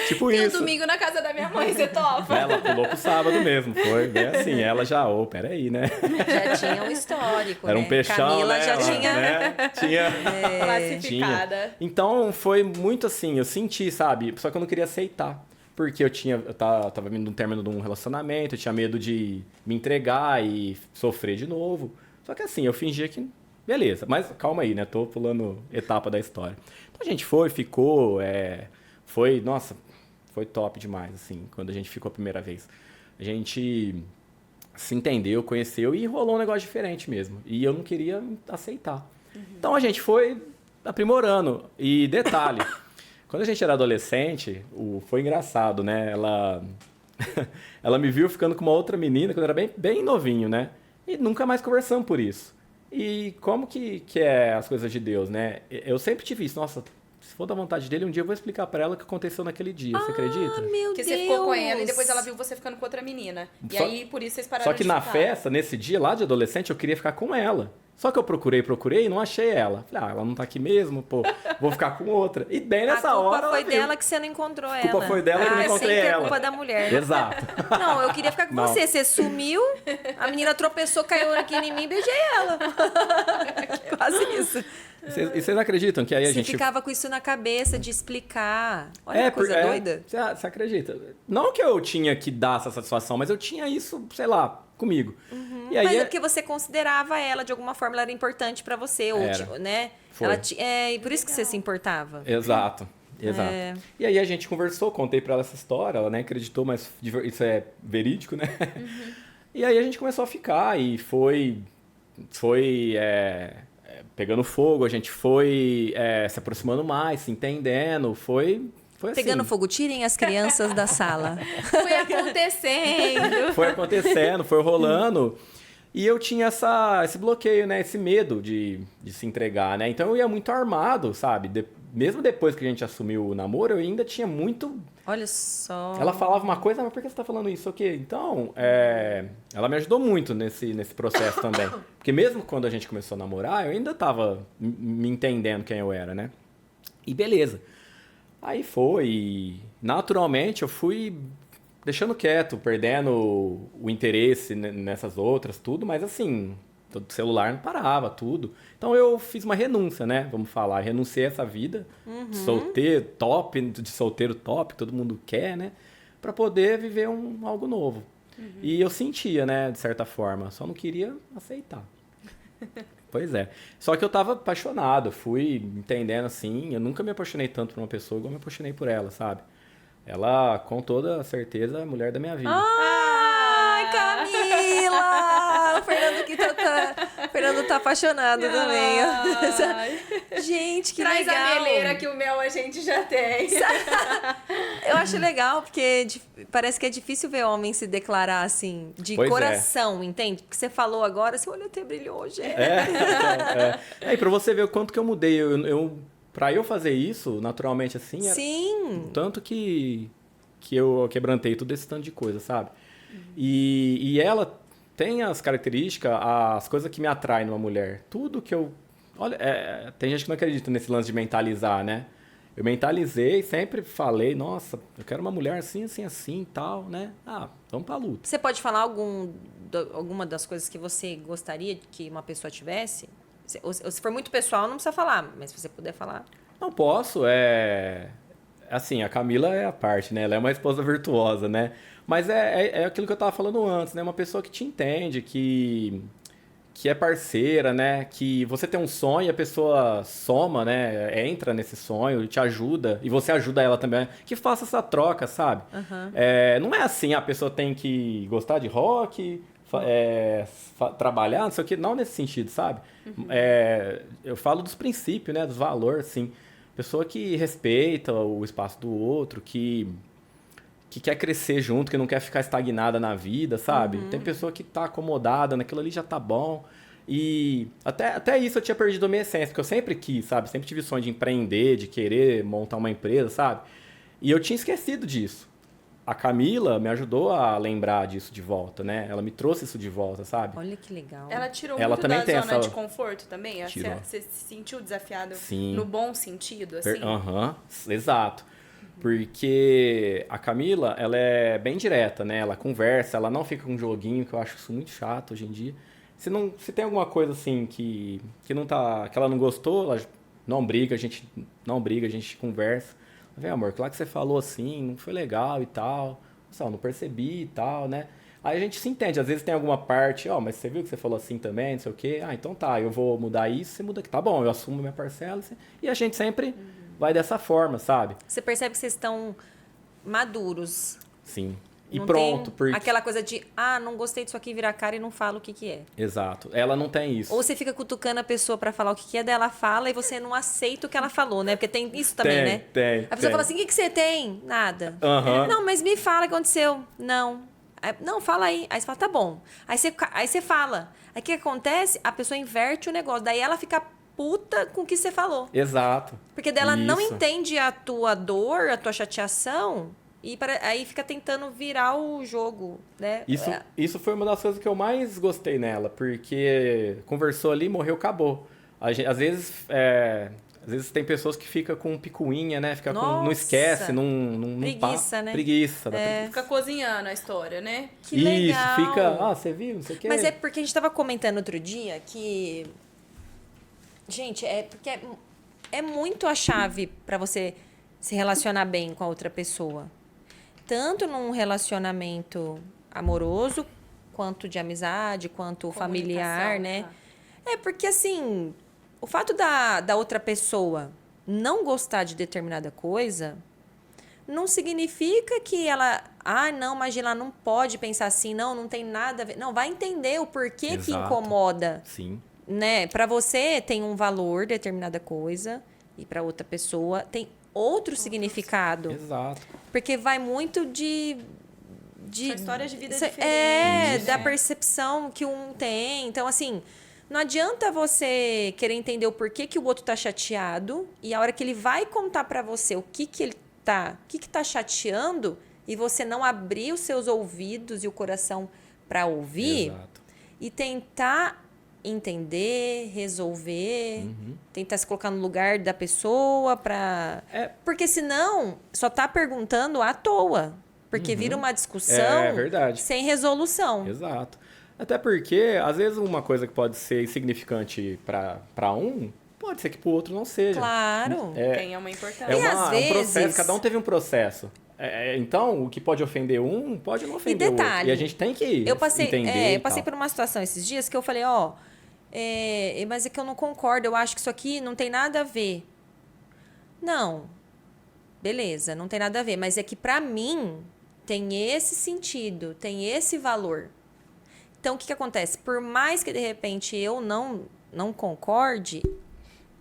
Tipo Tem isso. um domingo na casa da minha mãe, você topa? Ela pulou pro sábado mesmo, foi bem assim. Ela já, peraí, né? Já tinha um histórico, Era né? um peixão, Camila né? já tinha... Né? Tinha... Classificada. Tinha. Então, foi muito assim, eu senti, sabe? Só que eu não queria aceitar. Porque eu tava vindo de um término de um relacionamento, eu tinha medo de me entregar e sofrer de novo. Só que assim, eu fingia que... Beleza, mas calma aí, né? Tô pulando etapa da história. Então a gente ficou... Nossa, foi top demais, assim, quando a gente ficou a primeira vez. A gente se entendeu, conheceu e rolou um negócio diferente mesmo. E eu não queria aceitar. Então a gente foi aprimorando. E detalhe... Quando a gente era adolescente, foi engraçado, né? Ela me viu ficando com uma outra menina quando eu era bem, bem novinho, né? E nunca mais conversamos por isso. E como que é as coisas de Deus, né? Eu sempre tive isso. Nossa, se for da vontade dele, um dia eu vou explicar pra ela o que aconteceu naquele dia. Você acredita? Meu Porque Deus. você ficou com ela e depois ela viu você ficando com outra menina. E aí, por isso, vocês pararam Só que de na ficar. festa, nesse dia lá de adolescente, eu queria ficar com ela. Só que eu procurei e não achei ela. Falei, ela não tá aqui mesmo, pô, vou ficar com outra. E bem nessa hora... A culpa foi ela viu. dela que você não encontrou ela. A culpa foi dela que eu não encontrei sempre ela. É culpa da mulher. Exato. Não, eu queria ficar com Não. você. Você sumiu, a menina tropeçou, caiu aqui em mim e beijei ela. Quase isso. E vocês acreditam que aí a Você gente... ficava com isso na cabeça de explicar. Olha que coisa doida. Você acredita? Não que eu tinha que dar essa satisfação, mas eu tinha isso, sei lá, comigo. E aí, Mas é porque você considerava ela, de alguma forma, ela era importante pra você. Ou, Era. né? Foi. E por isso que você se importava. Exato. É. E aí a gente conversou, contei pra ela essa história, ela nem acreditou, mas isso é verídico, né? E aí a gente começou a ficar e foi pegando fogo, a gente foi se aproximando mais, se entendendo, foi assim. Pegando fogo, tirem as crianças da sala. Foi acontecendo. Foi acontecendo, foi rolando. E eu tinha esse bloqueio, né? Esse medo de se entregar, né? Então eu ia muito armado, sabe? Mesmo depois que a gente assumiu o namoro, eu ainda tinha muito... Olha só. Ela falava uma coisa, mas por que você tá falando isso? Ok, então, ela me ajudou muito nesse processo também. Porque mesmo quando a gente começou a namorar, eu ainda tava me entendendo quem eu era, né? E beleza. Aí foi, e naturalmente eu fui deixando quieto, perdendo o interesse nessas outras, tudo, mas assim, o celular não parava, tudo. Então eu fiz uma renúncia, né? Vamos falar, renunciei a essa vida de solteiro top, que todo mundo quer, né? Pra poder viver algo novo. E eu sentia, né, de certa forma, só não queria aceitar. Pois é. Só que eu tava apaixonado, fui entendendo assim, eu nunca me apaixonei tanto por uma pessoa igual eu me apaixonei por ela, sabe? Ela, com toda certeza, é a mulher da minha vida. Ai, Camila! O Fernando tá apaixonado também. Ai. Gente, que Traz legal. a meleira que o Mel a gente já tem. Eu acho legal, porque parece que é difícil ver homem se declarar assim, de Pois é. coração, entende? Porque você falou agora, seu olho até brilhou, gente. E pra você ver o quanto que eu mudei, pra eu fazer isso, naturalmente assim, Sim. tanto que eu quebrantei tudo esse tanto de coisa, sabe? E ela tem as características, as coisas que me atraem numa mulher. Tudo que eu... Olha, tem gente que não acredita nesse lance de mentalizar, né? Eu mentalizei, sempre falei, nossa, eu quero uma mulher assim, assim, assim e tal, né? Vamos pra luta. Você pode falar alguma das coisas que você gostaria que uma pessoa tivesse? Se for muito pessoal, não precisa falar, mas se você puder falar. Não posso, assim, a Camila é a parte, né? Ela é uma esposa virtuosa, né? Mas é aquilo que eu tava falando antes, né? Uma pessoa que te entende, que é parceira, né? Que você tem um sonho e a pessoa soma, né? Entra nesse sonho, te ajuda. E você ajuda ela também. Que faça essa troca, sabe? Não é assim, a pessoa tem que gostar de rock, trabalhar, não sei o que. Não nesse sentido, sabe? Eu falo dos princípios, né? Dos valores, assim. Pessoa que respeita o espaço do outro, que quer crescer junto, que não quer ficar estagnada na vida, sabe? Tem pessoa que tá acomodada, naquilo ali já tá bom. E até isso eu tinha perdido a minha essência, porque eu sempre quis, sabe? Sempre tive sonho de empreender, de querer montar uma empresa, sabe? E eu tinha esquecido disso. A Camila me ajudou a lembrar disso de volta, né? Ela me trouxe isso de volta, sabe? Olha que legal. Ela tirou Ela muito também da tem zona essa- de conforto também? Tirou. Você se sentiu desafiado Sim. no bom sentido, assim? Exato. Porque a Camila, ela é bem direta, né? Ela conversa, ela não fica com um joguinho, que eu acho isso muito chato hoje em dia. Se tem alguma coisa assim que ela não gostou, ela não briga, a gente conversa. Vem, amor, claro que você falou assim, não foi legal e tal. Não percebi e tal, né? Aí a gente se entende. Às vezes tem alguma parte, mas você viu que você falou assim também, não sei o quê. Então tá, eu vou mudar isso, você muda aqui. Tá bom, eu assumo minha parcela. E a gente sempre vai dessa forma, sabe? Você percebe que vocês estão maduros. Sim. E Não pronto, tem porque... aquela coisa de, não gostei disso aqui, virar a cara e não fala o que é. Exato. Ela não tem isso. Ou você fica cutucando a pessoa pra falar o que é, daí ela fala e você não aceita o que ela falou, né? Porque tem isso também, né? Tem. A pessoa fala assim, o que você tem? Nada. Aham. Não, mas me fala o que aconteceu. Não. Não, fala aí. Aí você fala, tá bom. Aí você fala. Aí o que acontece? A pessoa inverte o negócio. Daí ela fica puta com o que você falou. Exato. Porque daí ela não Isso. entende a tua dor, a tua chateação Aí fica tentando virar o jogo, né? Isso foi uma das coisas que eu mais gostei nela, porque conversou ali, morreu, acabou. Às vezes tem pessoas que ficam com picuinha, né? Não Nossa! esquece, não Preguiça, né? Preguiça. Fica cozinhando a história, né? Que legal! Isso, fica... você viu? Não sei o quê. Mas é porque a gente tava comentando outro dia que... Gente, porque é muito a chave para você se relacionar bem com a outra pessoa. Tanto num relacionamento amoroso, quanto de amizade, quanto familiar, né? Tá. Porque, assim, o fato da outra pessoa não gostar de determinada coisa não significa que ela... não, mas ela não pode pensar assim. Não tem nada a ver. Não, vai entender o porquê que Exato. incomoda. Sim. Né? Para você tem um valor determinada coisa e para outra pessoa tem outro significado. Exato. Porque vai muito São histórias de vida diferentes. da percepção que um tem. Então, assim, não adianta você querer entender o porquê que o outro tá chateado e a hora que ele vai contar para você o que tá chateando e você não abrir os seus ouvidos e o coração para ouvir. Exato. E tentar entender, resolver, tentar se colocar no lugar da pessoa para... Porque senão só tá perguntando à toa. Porque vira uma discussão verdade. sem resolução. Exato. Até porque, às vezes, uma coisa que pode ser insignificante para um, pode ser que para o outro não seja. Claro. Tem uma importância. E às um vezes... processo, cada um teve um processo. Então, o que pode ofender um, pode não ofender o outro. E a gente tem que entender. Eu passei por uma situação esses dias que eu falei, mas é que eu não concordo, eu acho que isso aqui não tem nada a ver. Não. Beleza, não tem nada a ver, mas é que pra mim tem esse sentido, tem esse valor. Então, o que acontece? Por mais que, de repente, eu não concorde,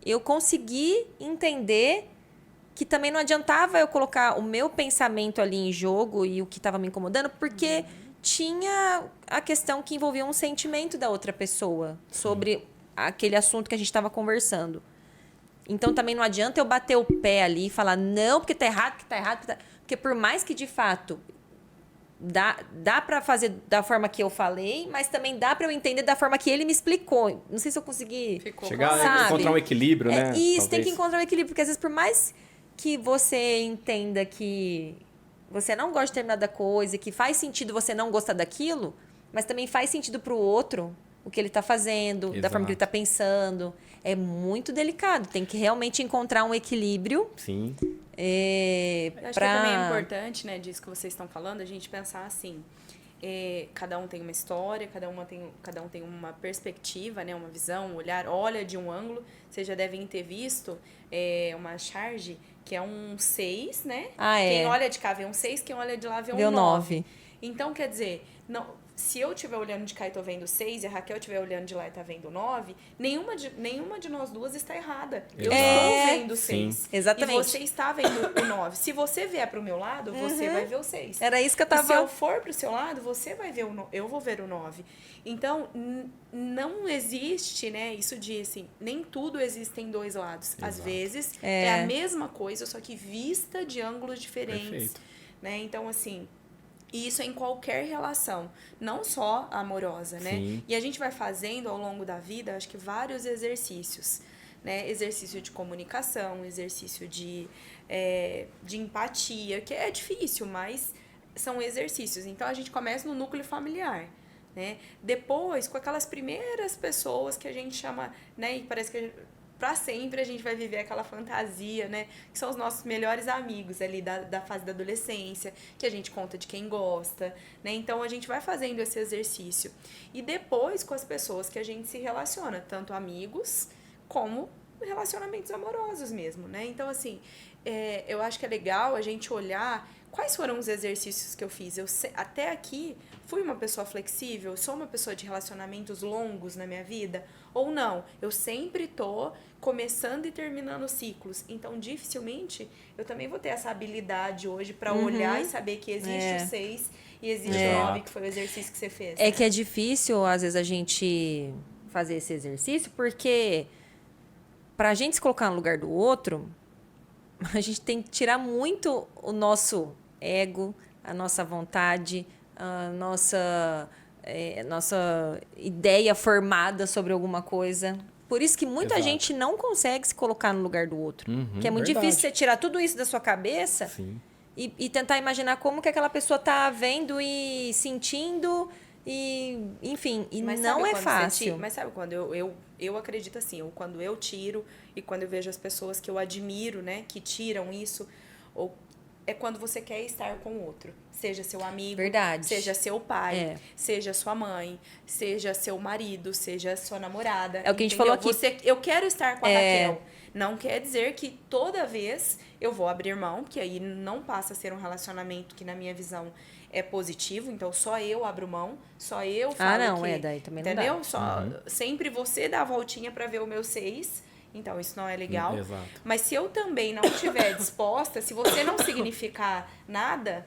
eu consegui entender que também não adiantava eu colocar o meu pensamento ali em jogo e o que estava me incomodando, porque tinha a questão que envolvia um sentimento da outra pessoa sobre aquele assunto que a gente estava conversando. Então, também não adianta eu bater o pé ali e falar, não, porque tá errado, porque tá errado. Porque por mais que, de fato, dá para fazer da forma que eu falei, mas também dá para eu entender da forma que ele me explicou. Não sei se eu consegui... Chegar a encontrar um equilíbrio, né? Isso, tem que encontrar um equilíbrio. Porque, às vezes, por mais que você entenda que você não gosta de determinada coisa, que faz sentido você não gostar daquilo, mas também faz sentido pro outro o que ele tá fazendo, da forma que ele tá pensando. É muito delicado. Tem que realmente encontrar um equilíbrio. Sim. Eu acho que também é importante, né, disso que vocês estão falando, a gente pensar assim, cada um tem uma história, cada um tem uma perspectiva, né, uma visão, um olhar, olha de um ângulo. Vocês já devem ter visto uma charge que é um 6, né? Quem olha de cá vê um 6, quem olha de lá vê um 9. Então, quer dizer, se eu estiver olhando de cá e tô vendo 6 e a Raquel estiver olhando de lá e tá vendo 9, nenhuma de nós duas está errada. Eu estou vendo 6. Exatamente. E você está vendo o 9. Se você vier pro meu lado, você vai ver o 6. Era isso que eu tava... E se eu for pro seu lado, você vai ver eu vou ver o 9. Então, não existe, né, isso de, assim, nem tudo existe em dois lados. Exato. Às vezes, é a mesma coisa, só que vista de ângulos diferentes. Perfeito. Né? Então, assim... E isso é em qualquer relação, não só amorosa, né? Sim. E a gente vai fazendo ao longo da vida, acho que vários exercícios, né? Exercício de comunicação, exercício de empatia, que é difícil, mas são exercícios. Então, a gente começa no núcleo familiar, né? Depois, com aquelas primeiras pessoas que a gente chama, né? E parece que pra sempre a gente vai viver aquela fantasia, né? Que são os nossos melhores amigos ali da fase da adolescência, que a gente conta de quem gosta, né? Então, a gente vai fazendo esse exercício. E depois, com as pessoas que a gente se relaciona, tanto amigos como relacionamentos amorosos mesmo, né? Então, assim, eu acho que é legal a gente olhar quais foram os exercícios que eu fiz. Até aqui, fui uma pessoa flexível? Sou uma pessoa de relacionamentos longos na minha vida? Ou não? Eu sempre tô começando e terminando ciclos. Então, dificilmente, eu também vou ter essa habilidade hoje para olhar e saber que existe o 6 e existe o 9, que foi o exercício que você fez. É que é difícil, às vezes, a gente fazer esse exercício, porque pra gente se colocar no lugar do outro, a gente tem que tirar muito o nosso ego, a nossa vontade, a nossa ideia formada sobre alguma coisa. Por isso que muita Exato. gente não consegue se colocar no lugar do outro. Que é muito verdade. difícil você tirar tudo isso da sua cabeça Sim. e tentar imaginar como que aquela pessoa tá vendo e sentindo e, enfim, e Mas não sabe é quando fácil. mas sabe quando eu acredito assim, ou quando eu tiro e quando eu vejo as pessoas que eu admiro, né, que tiram isso, ou é quando você quer estar com o outro. Seja seu amigo, Verdade. seja seu pai, É. seja sua mãe, seja seu marido, seja sua namorada. É o que a gente entendeu? falou aqui. Eu quero estar com a É. Raquel. Não quer dizer que toda vez eu vou abrir mão, porque aí não passa a ser um relacionamento que, na minha visão, é positivo. Então, só eu abro mão, só eu falo não, que... daí também não entendeu? dá. Só, sempre você dá a voltinha pra ver o meu 6. Então, isso não é legal. Exato. Mas se eu também não estiver disposta, se você não significar nada,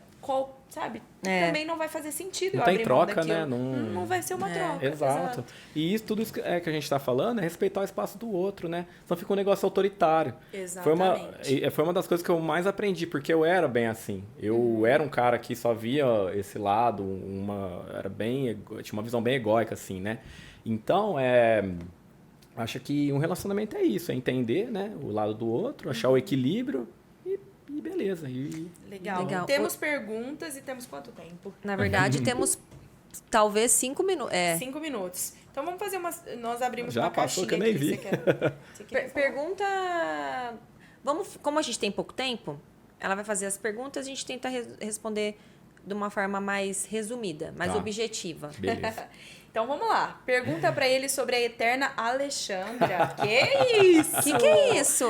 sabe? É. Também não vai fazer sentido Não eu tem abrir mão troca, né? daquilo. Não vai ser uma troca. Exato. E isso, tudo isso que a gente está falando é respeitar o espaço do outro, né? Senão fica um negócio autoritário. Exatamente. Foi uma das coisas que eu mais aprendi, porque eu era bem assim. Eu era um cara que só via esse lado, tinha uma visão bem egóica, assim, né? Então, acho que um relacionamento é isso, é entender, né, o lado do outro, achar o equilíbrio e beleza. Legal. Legal. Temos perguntas e temos quanto tempo? Na verdade, temos talvez 5 minutos. 5 minutos. Então vamos fazer nós abrimos Já uma passou caixinha que eu nem aqui. vi. Você quer falar? Pergunta. Como a gente tem pouco tempo, ela vai fazer as perguntas e a gente tenta responder de uma forma mais resumida, mais Tá. objetiva. Beleza. Então vamos lá. Pergunta pra ele sobre a eterna Alexandra. Que isso? O que é isso?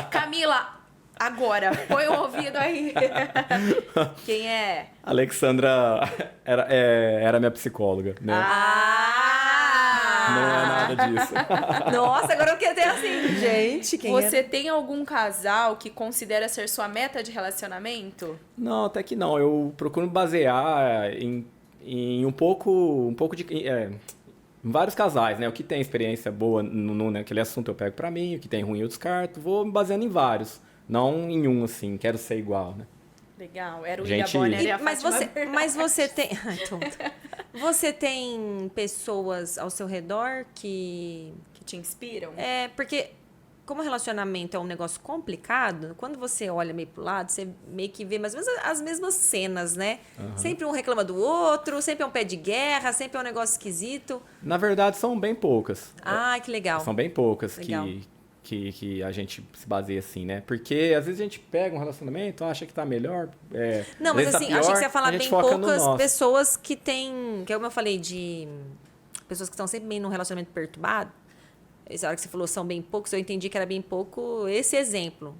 Camila, agora, põe o ouvido aí. Quem é? Alexandra era minha psicóloga, né? Não é nada disso. Nossa, agora eu quero ter assim. Gente, quem Você tem algum casal que considera ser sua meta de relacionamento? Não, até que não. Eu procuro me basear em um pouco de... em vários casais, né? O que tem experiência boa naquele assunto eu pego pra mim, o que tem ruim eu descarto. Vou me baseando em vários. Não em um, assim, quero ser igual, né? Legal, era o Gente- William Bonner e a Mas Fátima você, Bernardes. mas você tem. Ai, tonta. Você tem pessoas ao seu redor que. Que te inspiram? Porque, como relacionamento é um negócio complicado, quando você olha meio pro lado, você meio que vê mais ou menos as mesmas cenas, né? Sempre um reclama do outro, sempre é um pé de guerra, sempre é um negócio esquisito. Na verdade, são bem poucas. Ai, que legal. São bem poucas Legal. que a gente se baseia assim, né? Porque às vezes a gente pega um relacionamento, acha que tá melhor. Não, às mas vezes tá assim, pior, achei que você ia falar a gente bem foca no poucas nosso. pessoas que têm. Que é como eu falei, de pessoas que estão sempre bem num relacionamento perturbado. Essa hora que você falou são bem poucos, eu entendi que era bem pouco esse exemplo.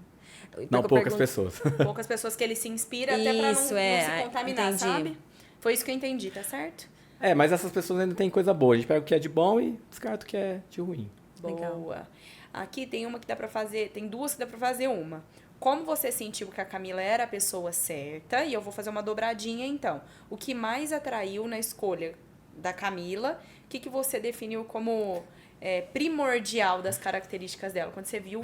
Não, Porque eu poucas pergunto- pessoas. Poucas pessoas que ele se inspira até pra não Isso, se contaminar, entendi. sabe? Foi isso que eu entendi, tá certo? Mas essas pessoas ainda têm coisa boa. A gente pega o que é de bom e descarta o que é de ruim. Legal. Boa. Aqui tem uma que dá pra fazer, tem duas que dá pra fazer uma. Como você sentiu que a Camila era a pessoa certa, e eu vou fazer uma dobradinha então. O que mais atraiu na escolha da Camila, o que você definiu como primordial das características dela? Quando você viu.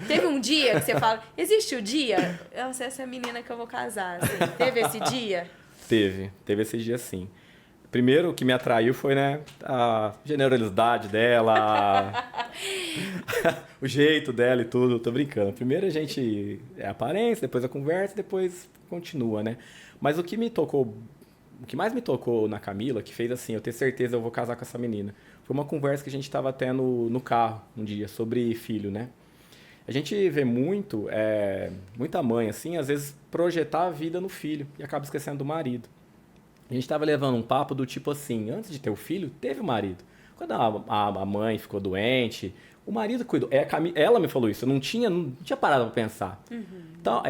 Teve um dia que você fala, existe o dia? Essa é a menina que eu vou casar. Assim. Teve esse dia? Teve esse dia sim. Primeiro, o que me atraiu foi, né, a generosidade dela, o jeito dela e tudo. Tô brincando. Primeiro a gente é a aparência, depois a conversa, depois continua, né? Mas o que mais me tocou na Camila, que fez assim, eu ter certeza eu vou casar com essa menina, foi uma conversa que a gente tava tendo no carro um dia sobre filho, né? A gente vê muita mãe, assim, às vezes projetar a vida no filho e acaba esquecendo do marido. A gente estava levando um papo do tipo assim, antes de ter o filho, teve o marido. Quando a mãe ficou doente, o marido cuidou. Ela me falou isso, eu não tinha parado para pensar. Então,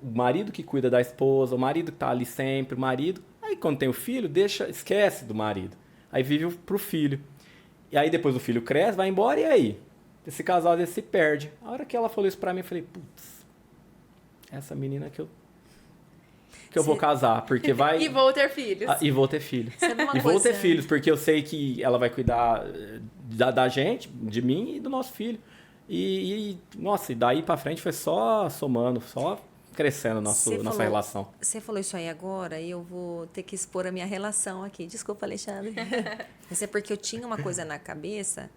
o marido que cuida da esposa, o marido que tá ali sempre, o marido... Aí quando tem o filho, esquece do marido. Aí vive pro filho. E aí depois o filho cresce, vai embora, e aí? Esse casal às vezes se perde. A hora que ela falou isso pra mim, eu falei, putz, essa menina que eu vou casar, porque vai... E vou ter filhos. E vou ter filhos. Sabe uma E vou coisa? ter filhos, porque eu sei que ela vai cuidar da gente, de mim e do nosso filho. Nossa, e daí pra frente foi só somando, só crescendo Você nossa falou- relação. Você falou isso aí agora e eu vou ter que expor a minha relação aqui. Desculpa, Alexandre. Mas é porque eu tinha uma coisa na cabeça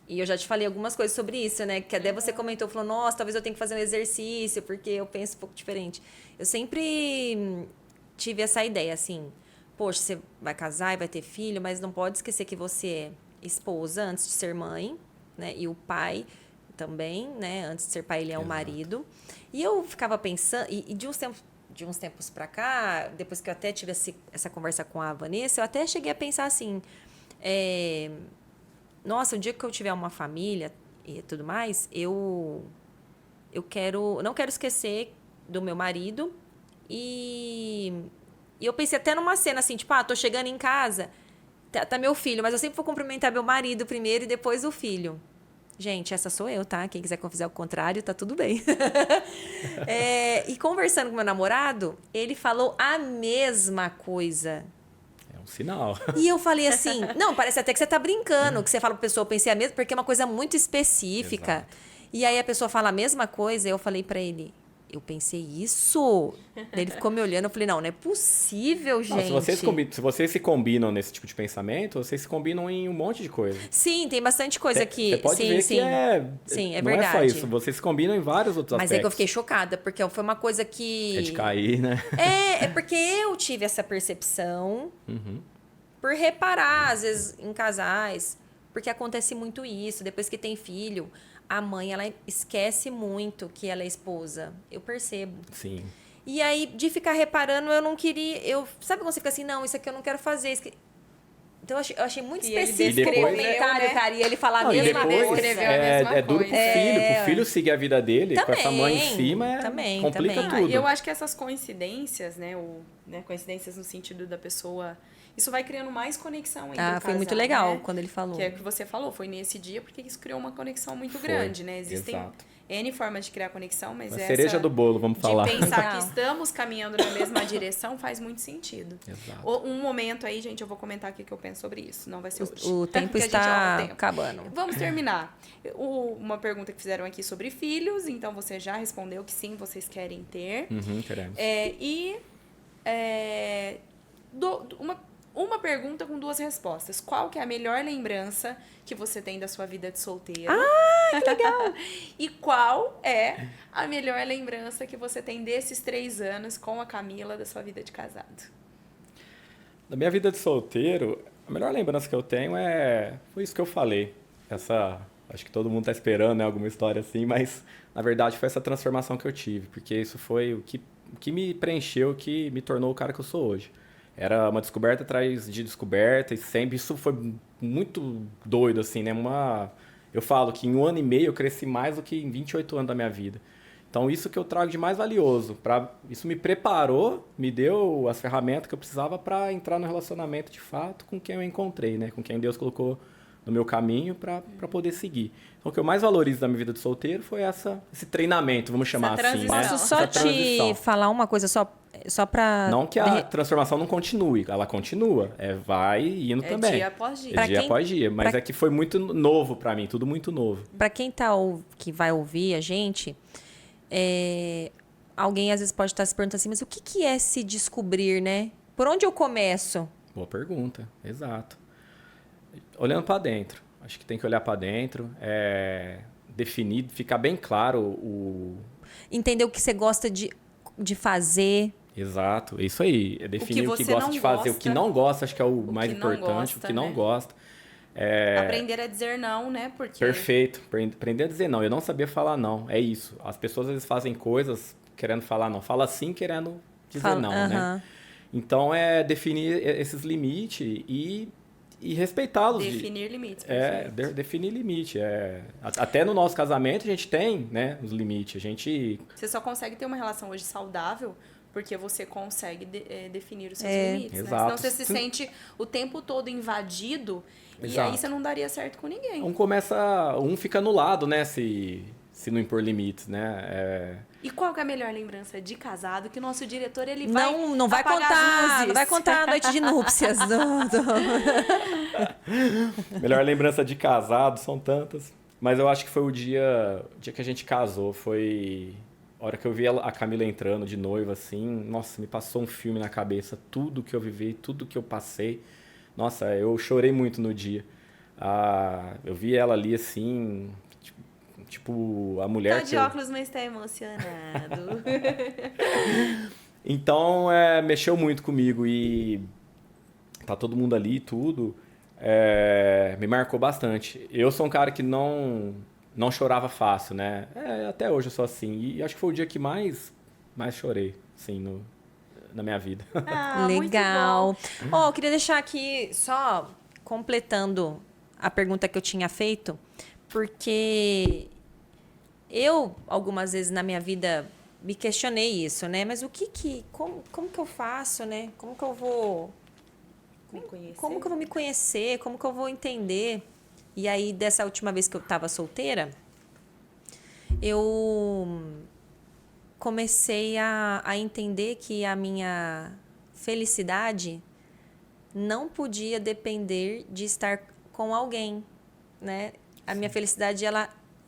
e eu já te falei algumas coisas sobre isso, né? Que até você comentou, falou, nossa, talvez eu tenha que fazer um exercício porque eu penso um pouco diferente. Eu sempre tive essa ideia, assim, poxa, você vai casar e vai ter filho, mas não pode esquecer que você é esposa antes de ser mãe, né? E o pai também, né? Antes de ser pai, ele é o Exato. marido. E eu ficava pensando, e de uns tempos pra cá, depois que eu até tive essa conversa com a Vanessa, eu até cheguei a pensar assim, nossa, o dia que eu tiver uma família e tudo mais, eu não quero esquecer do meu marido. E eu pensei até numa cena assim, tipo, tô chegando em casa, tá meu filho, mas eu sempre vou cumprimentar meu marido primeiro e depois o filho. Gente, essa sou eu, tá? Quem quiser que eu fizer o contrário, tá tudo bem. E conversando com meu namorado, ele falou a mesma coisa. É um sinal. E eu falei assim, não, parece até que você tá brincando, que você fala pra pessoa, eu pensei a mesma, porque é uma coisa muito específica. Exato. E aí a pessoa fala a mesma coisa, eu falei pra ele, eu pensei isso? Daí ele ficou me olhando, eu falei, não é possível, Não, gente. se vocês se combinam nesse tipo de pensamento, vocês se combinam em um monte de coisa. Sim, tem bastante coisa que... Você pode sim, ver sim. Sim, é não verdade. é só isso, vocês se combinam em vários outros Mas é aspectos. que eu fiquei chocada, porque foi uma coisa que... É de cair, né? É porque eu tive essa percepção Uhum. por reparar, às vezes, em casais, porque acontece muito isso. Depois que tem filho, a mãe, ela esquece muito que ela é esposa. Eu percebo. Sim. E aí, de ficar reparando, eu não queria... Sabe quando você fica assim, não, isso aqui eu não quero fazer. Então, eu achei muito E ele específico o descreveu, comentário, né? cara. E ele falar a Não, e mesma depois coisa. escreveu a mesma é duro pro coisa. filho. Pro filho seguir a vida dele, com essa mãe em cima, complica também. tudo. E eu acho que essas coincidências, né? Coincidências no sentido da pessoa... Isso vai criando mais conexão entre o Foi casal, muito legal né? quando ele falou. Que é o que você falou, foi nesse dia, porque isso criou uma conexão muito Foi, grande, né? Existem exato. N formas de criar conexão, mas A essa cereja do bolo, vamos falar. de pensar Legal. que estamos caminhando na mesma direção faz muito sentido. Exato. Um momento aí, gente, eu vou comentar aqui o que eu penso sobre isso. Não vai ser hoje. O tempo Porque a gente está ama o tempo. acabando. Vamos terminar. Uma pergunta que fizeram aqui sobre filhos, então você já respondeu que sim, vocês querem ter. Queremos. Uma pergunta com duas respostas. Qual que é a melhor lembrança que você tem da sua vida de solteiro? Que legal! E qual é a melhor lembrança que você tem desses 3 anos com a Camila da sua vida de casado? Da minha vida de solteiro, a melhor lembrança que eu tenho foi isso que eu falei. Acho que todo mundo tá esperando, né, alguma história assim, mas na verdade foi essa transformação que eu tive, porque isso foi o que me preencheu, o que me tornou o cara que eu sou hoje. Era uma descoberta atrás de descoberta e sempre isso foi muito doido, assim, né? Eu falo que em 1 ano e meio eu cresci mais do que em 28 anos da minha vida. Então, isso que eu trago de mais valioso. Isso me preparou, me deu as ferramentas que eu precisava para entrar no relacionamento de fato com quem eu encontrei, né? Com quem Deus colocou no meu caminho para poder seguir. Então, o que eu mais valorizo da minha vida de solteiro foi esse treinamento, vamos chamar assim, né? Posso só Essa te transição. falar uma coisa só para... Não que a transformação não continue, ela continua. Vai indo também. Dia após dia. Pra Dia quem- após dia. Mas pra- é que foi muito novo pra mim, tudo muito novo. Para quem que vai ouvir a gente, alguém às vezes pode estar se perguntando assim, mas o que é se descobrir, né? Por onde eu começo? Boa pergunta, exato. Olhando pra dentro. Acho que tem que olhar pra dentro, definir, ficar bem claro Entender o que você gosta de fazer. Exato, isso aí. É definir o que você gosta não de fazer. O gosta, que não gosta, acho que é o mais que não importante. gosta, O que não né? gosta. Aprender a dizer não, né? Porque Perfeito. Aprender a dizer não. Eu não sabia falar não. É isso. As pessoas às vezes fazem coisas querendo falar não. Fala sim querendo dizer não, né? Aham. Então, é definir esses limites e respeitá-los. definir limites. É, perfeito. definir limite. Até no nosso casamento a gente tem, né, os limites. Você só consegue ter uma relação hoje saudável porque você consegue definir os seus limites, né? Exato. Senão você se sente o tempo todo invadido e Exato. aí você não daria certo com ninguém. Um fica no lado, né, se não impor limites, né? E qual que é a melhor lembrança de casado que o nosso diretor ele vai Não vai apagar as contar, luzes? não vai contar a noite de núpcias. Melhor lembrança de casado, são tantas. Mas eu acho que foi o dia que a gente casou. Foi A hora que eu vi a Camila entrando de noiva, assim, nossa, me passou um filme na cabeça. Tudo que eu vivi, tudo que eu passei. Nossa, eu chorei muito no dia. Eu vi ela ali, assim, tipo a mulher Tá de óculos, mas tá emocionado. Então, mexeu muito comigo e tá todo mundo ali e tudo. Me marcou bastante. Eu sou um cara que não chorava fácil, né? Até hoje eu sou assim. E acho que foi o dia que mais chorei, assim, na minha vida. Legal. Ó, eu queria deixar aqui só completando a pergunta que eu tinha feito, porque eu, algumas vezes na minha vida, me questionei isso, né? Mas como que eu faço, né? Como que eu vou Como que eu vou me conhecer? Como que eu vou entender? E aí, dessa última vez que eu estava solteira, eu comecei a entender que a minha felicidade não podia depender de estar com alguém, né? A minha felicidade,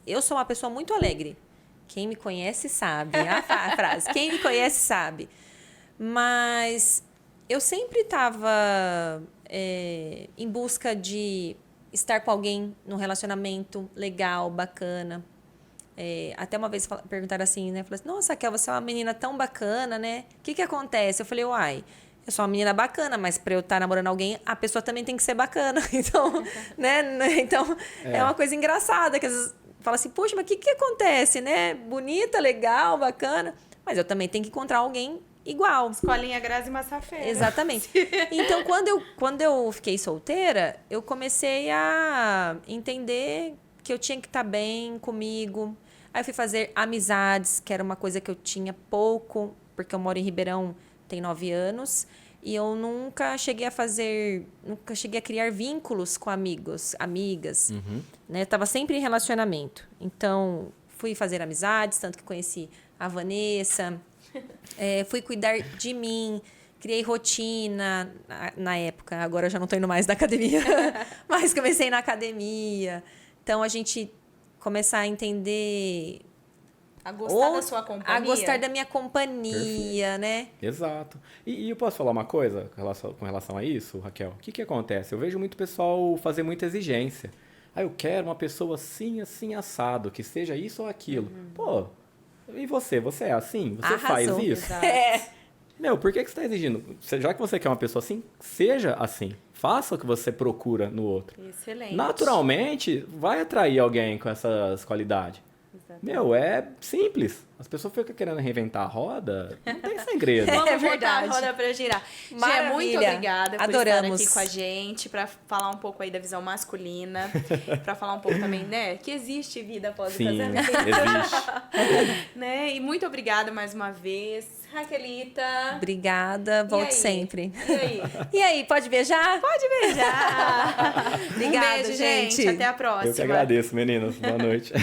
eu sou uma pessoa muito alegre. Quem me conhece sabe. A frase. Quem me conhece sabe. Mas eu sempre estava em busca de estar com alguém num relacionamento legal, bacana. Até uma vez perguntaram assim, né? Falaram assim, nossa, Raquel, você é uma menina tão bacana, né? O que acontece? Eu falei, uai, eu sou uma menina bacana, mas para eu estar namorando alguém, a pessoa também tem que ser bacana. Então, né? Então, é uma coisa engraçada, que às vezes fala assim, puxa, mas o que acontece, né? Bonita, legal, bacana, mas eu também tenho que encontrar alguém igual. Escolinha Grazi Massafera. Exatamente. Então, quando eu fiquei solteira, eu comecei a entender que eu tinha que estar bem comigo. Aí eu fui fazer amizades, que era uma coisa que eu tinha pouco, porque eu moro em Ribeirão, tem 9 anos, e eu nunca cheguei a criar vínculos com amigos, amigas, né? Eu tava sempre em relacionamento. Então, fui fazer amizades, tanto que conheci a Vanessa, fui cuidar de mim, criei rotina na época. Agora eu já não estou indo mais na academia, mas comecei na academia. Então, a gente começar a entender... A gostar da sua companhia. A gostar da minha companhia, Perfeito. né? Exato. E eu posso falar uma coisa com relação a isso, Raquel? O que acontece? Eu vejo muito pessoal fazer muita exigência. Eu quero uma pessoa assim, assim, assado, que seja isso ou aquilo. Pô, e você? Você é assim? Você faz Arrasou. isso? Exato. Meu, por que você está exigindo? Já que você quer uma pessoa assim, seja assim. Faça o que você procura no outro. Excelente. Naturalmente, vai atrair alguém com essas qualidades. Exatamente. Meu, é simples. As pessoas ficam querendo reinventar a roda, não tem segredo. Vamos botar verdade. a roda pra girar. Gê, Maravilha. muito obrigada por Adoramos. estar aqui com a gente, pra falar um pouco aí da visão masculina, pra falar um pouco também, né, que existe vida após o Sim, casamento. existe. Né? E muito obrigada mais uma vez, Raquelita. Obrigada, volte aí? sempre. E aí? E aí, pode beijar? Pode beijar. Obrigada, um beijo, gente. gente. Até a próxima. Eu que agradeço, meninas. Boa noite.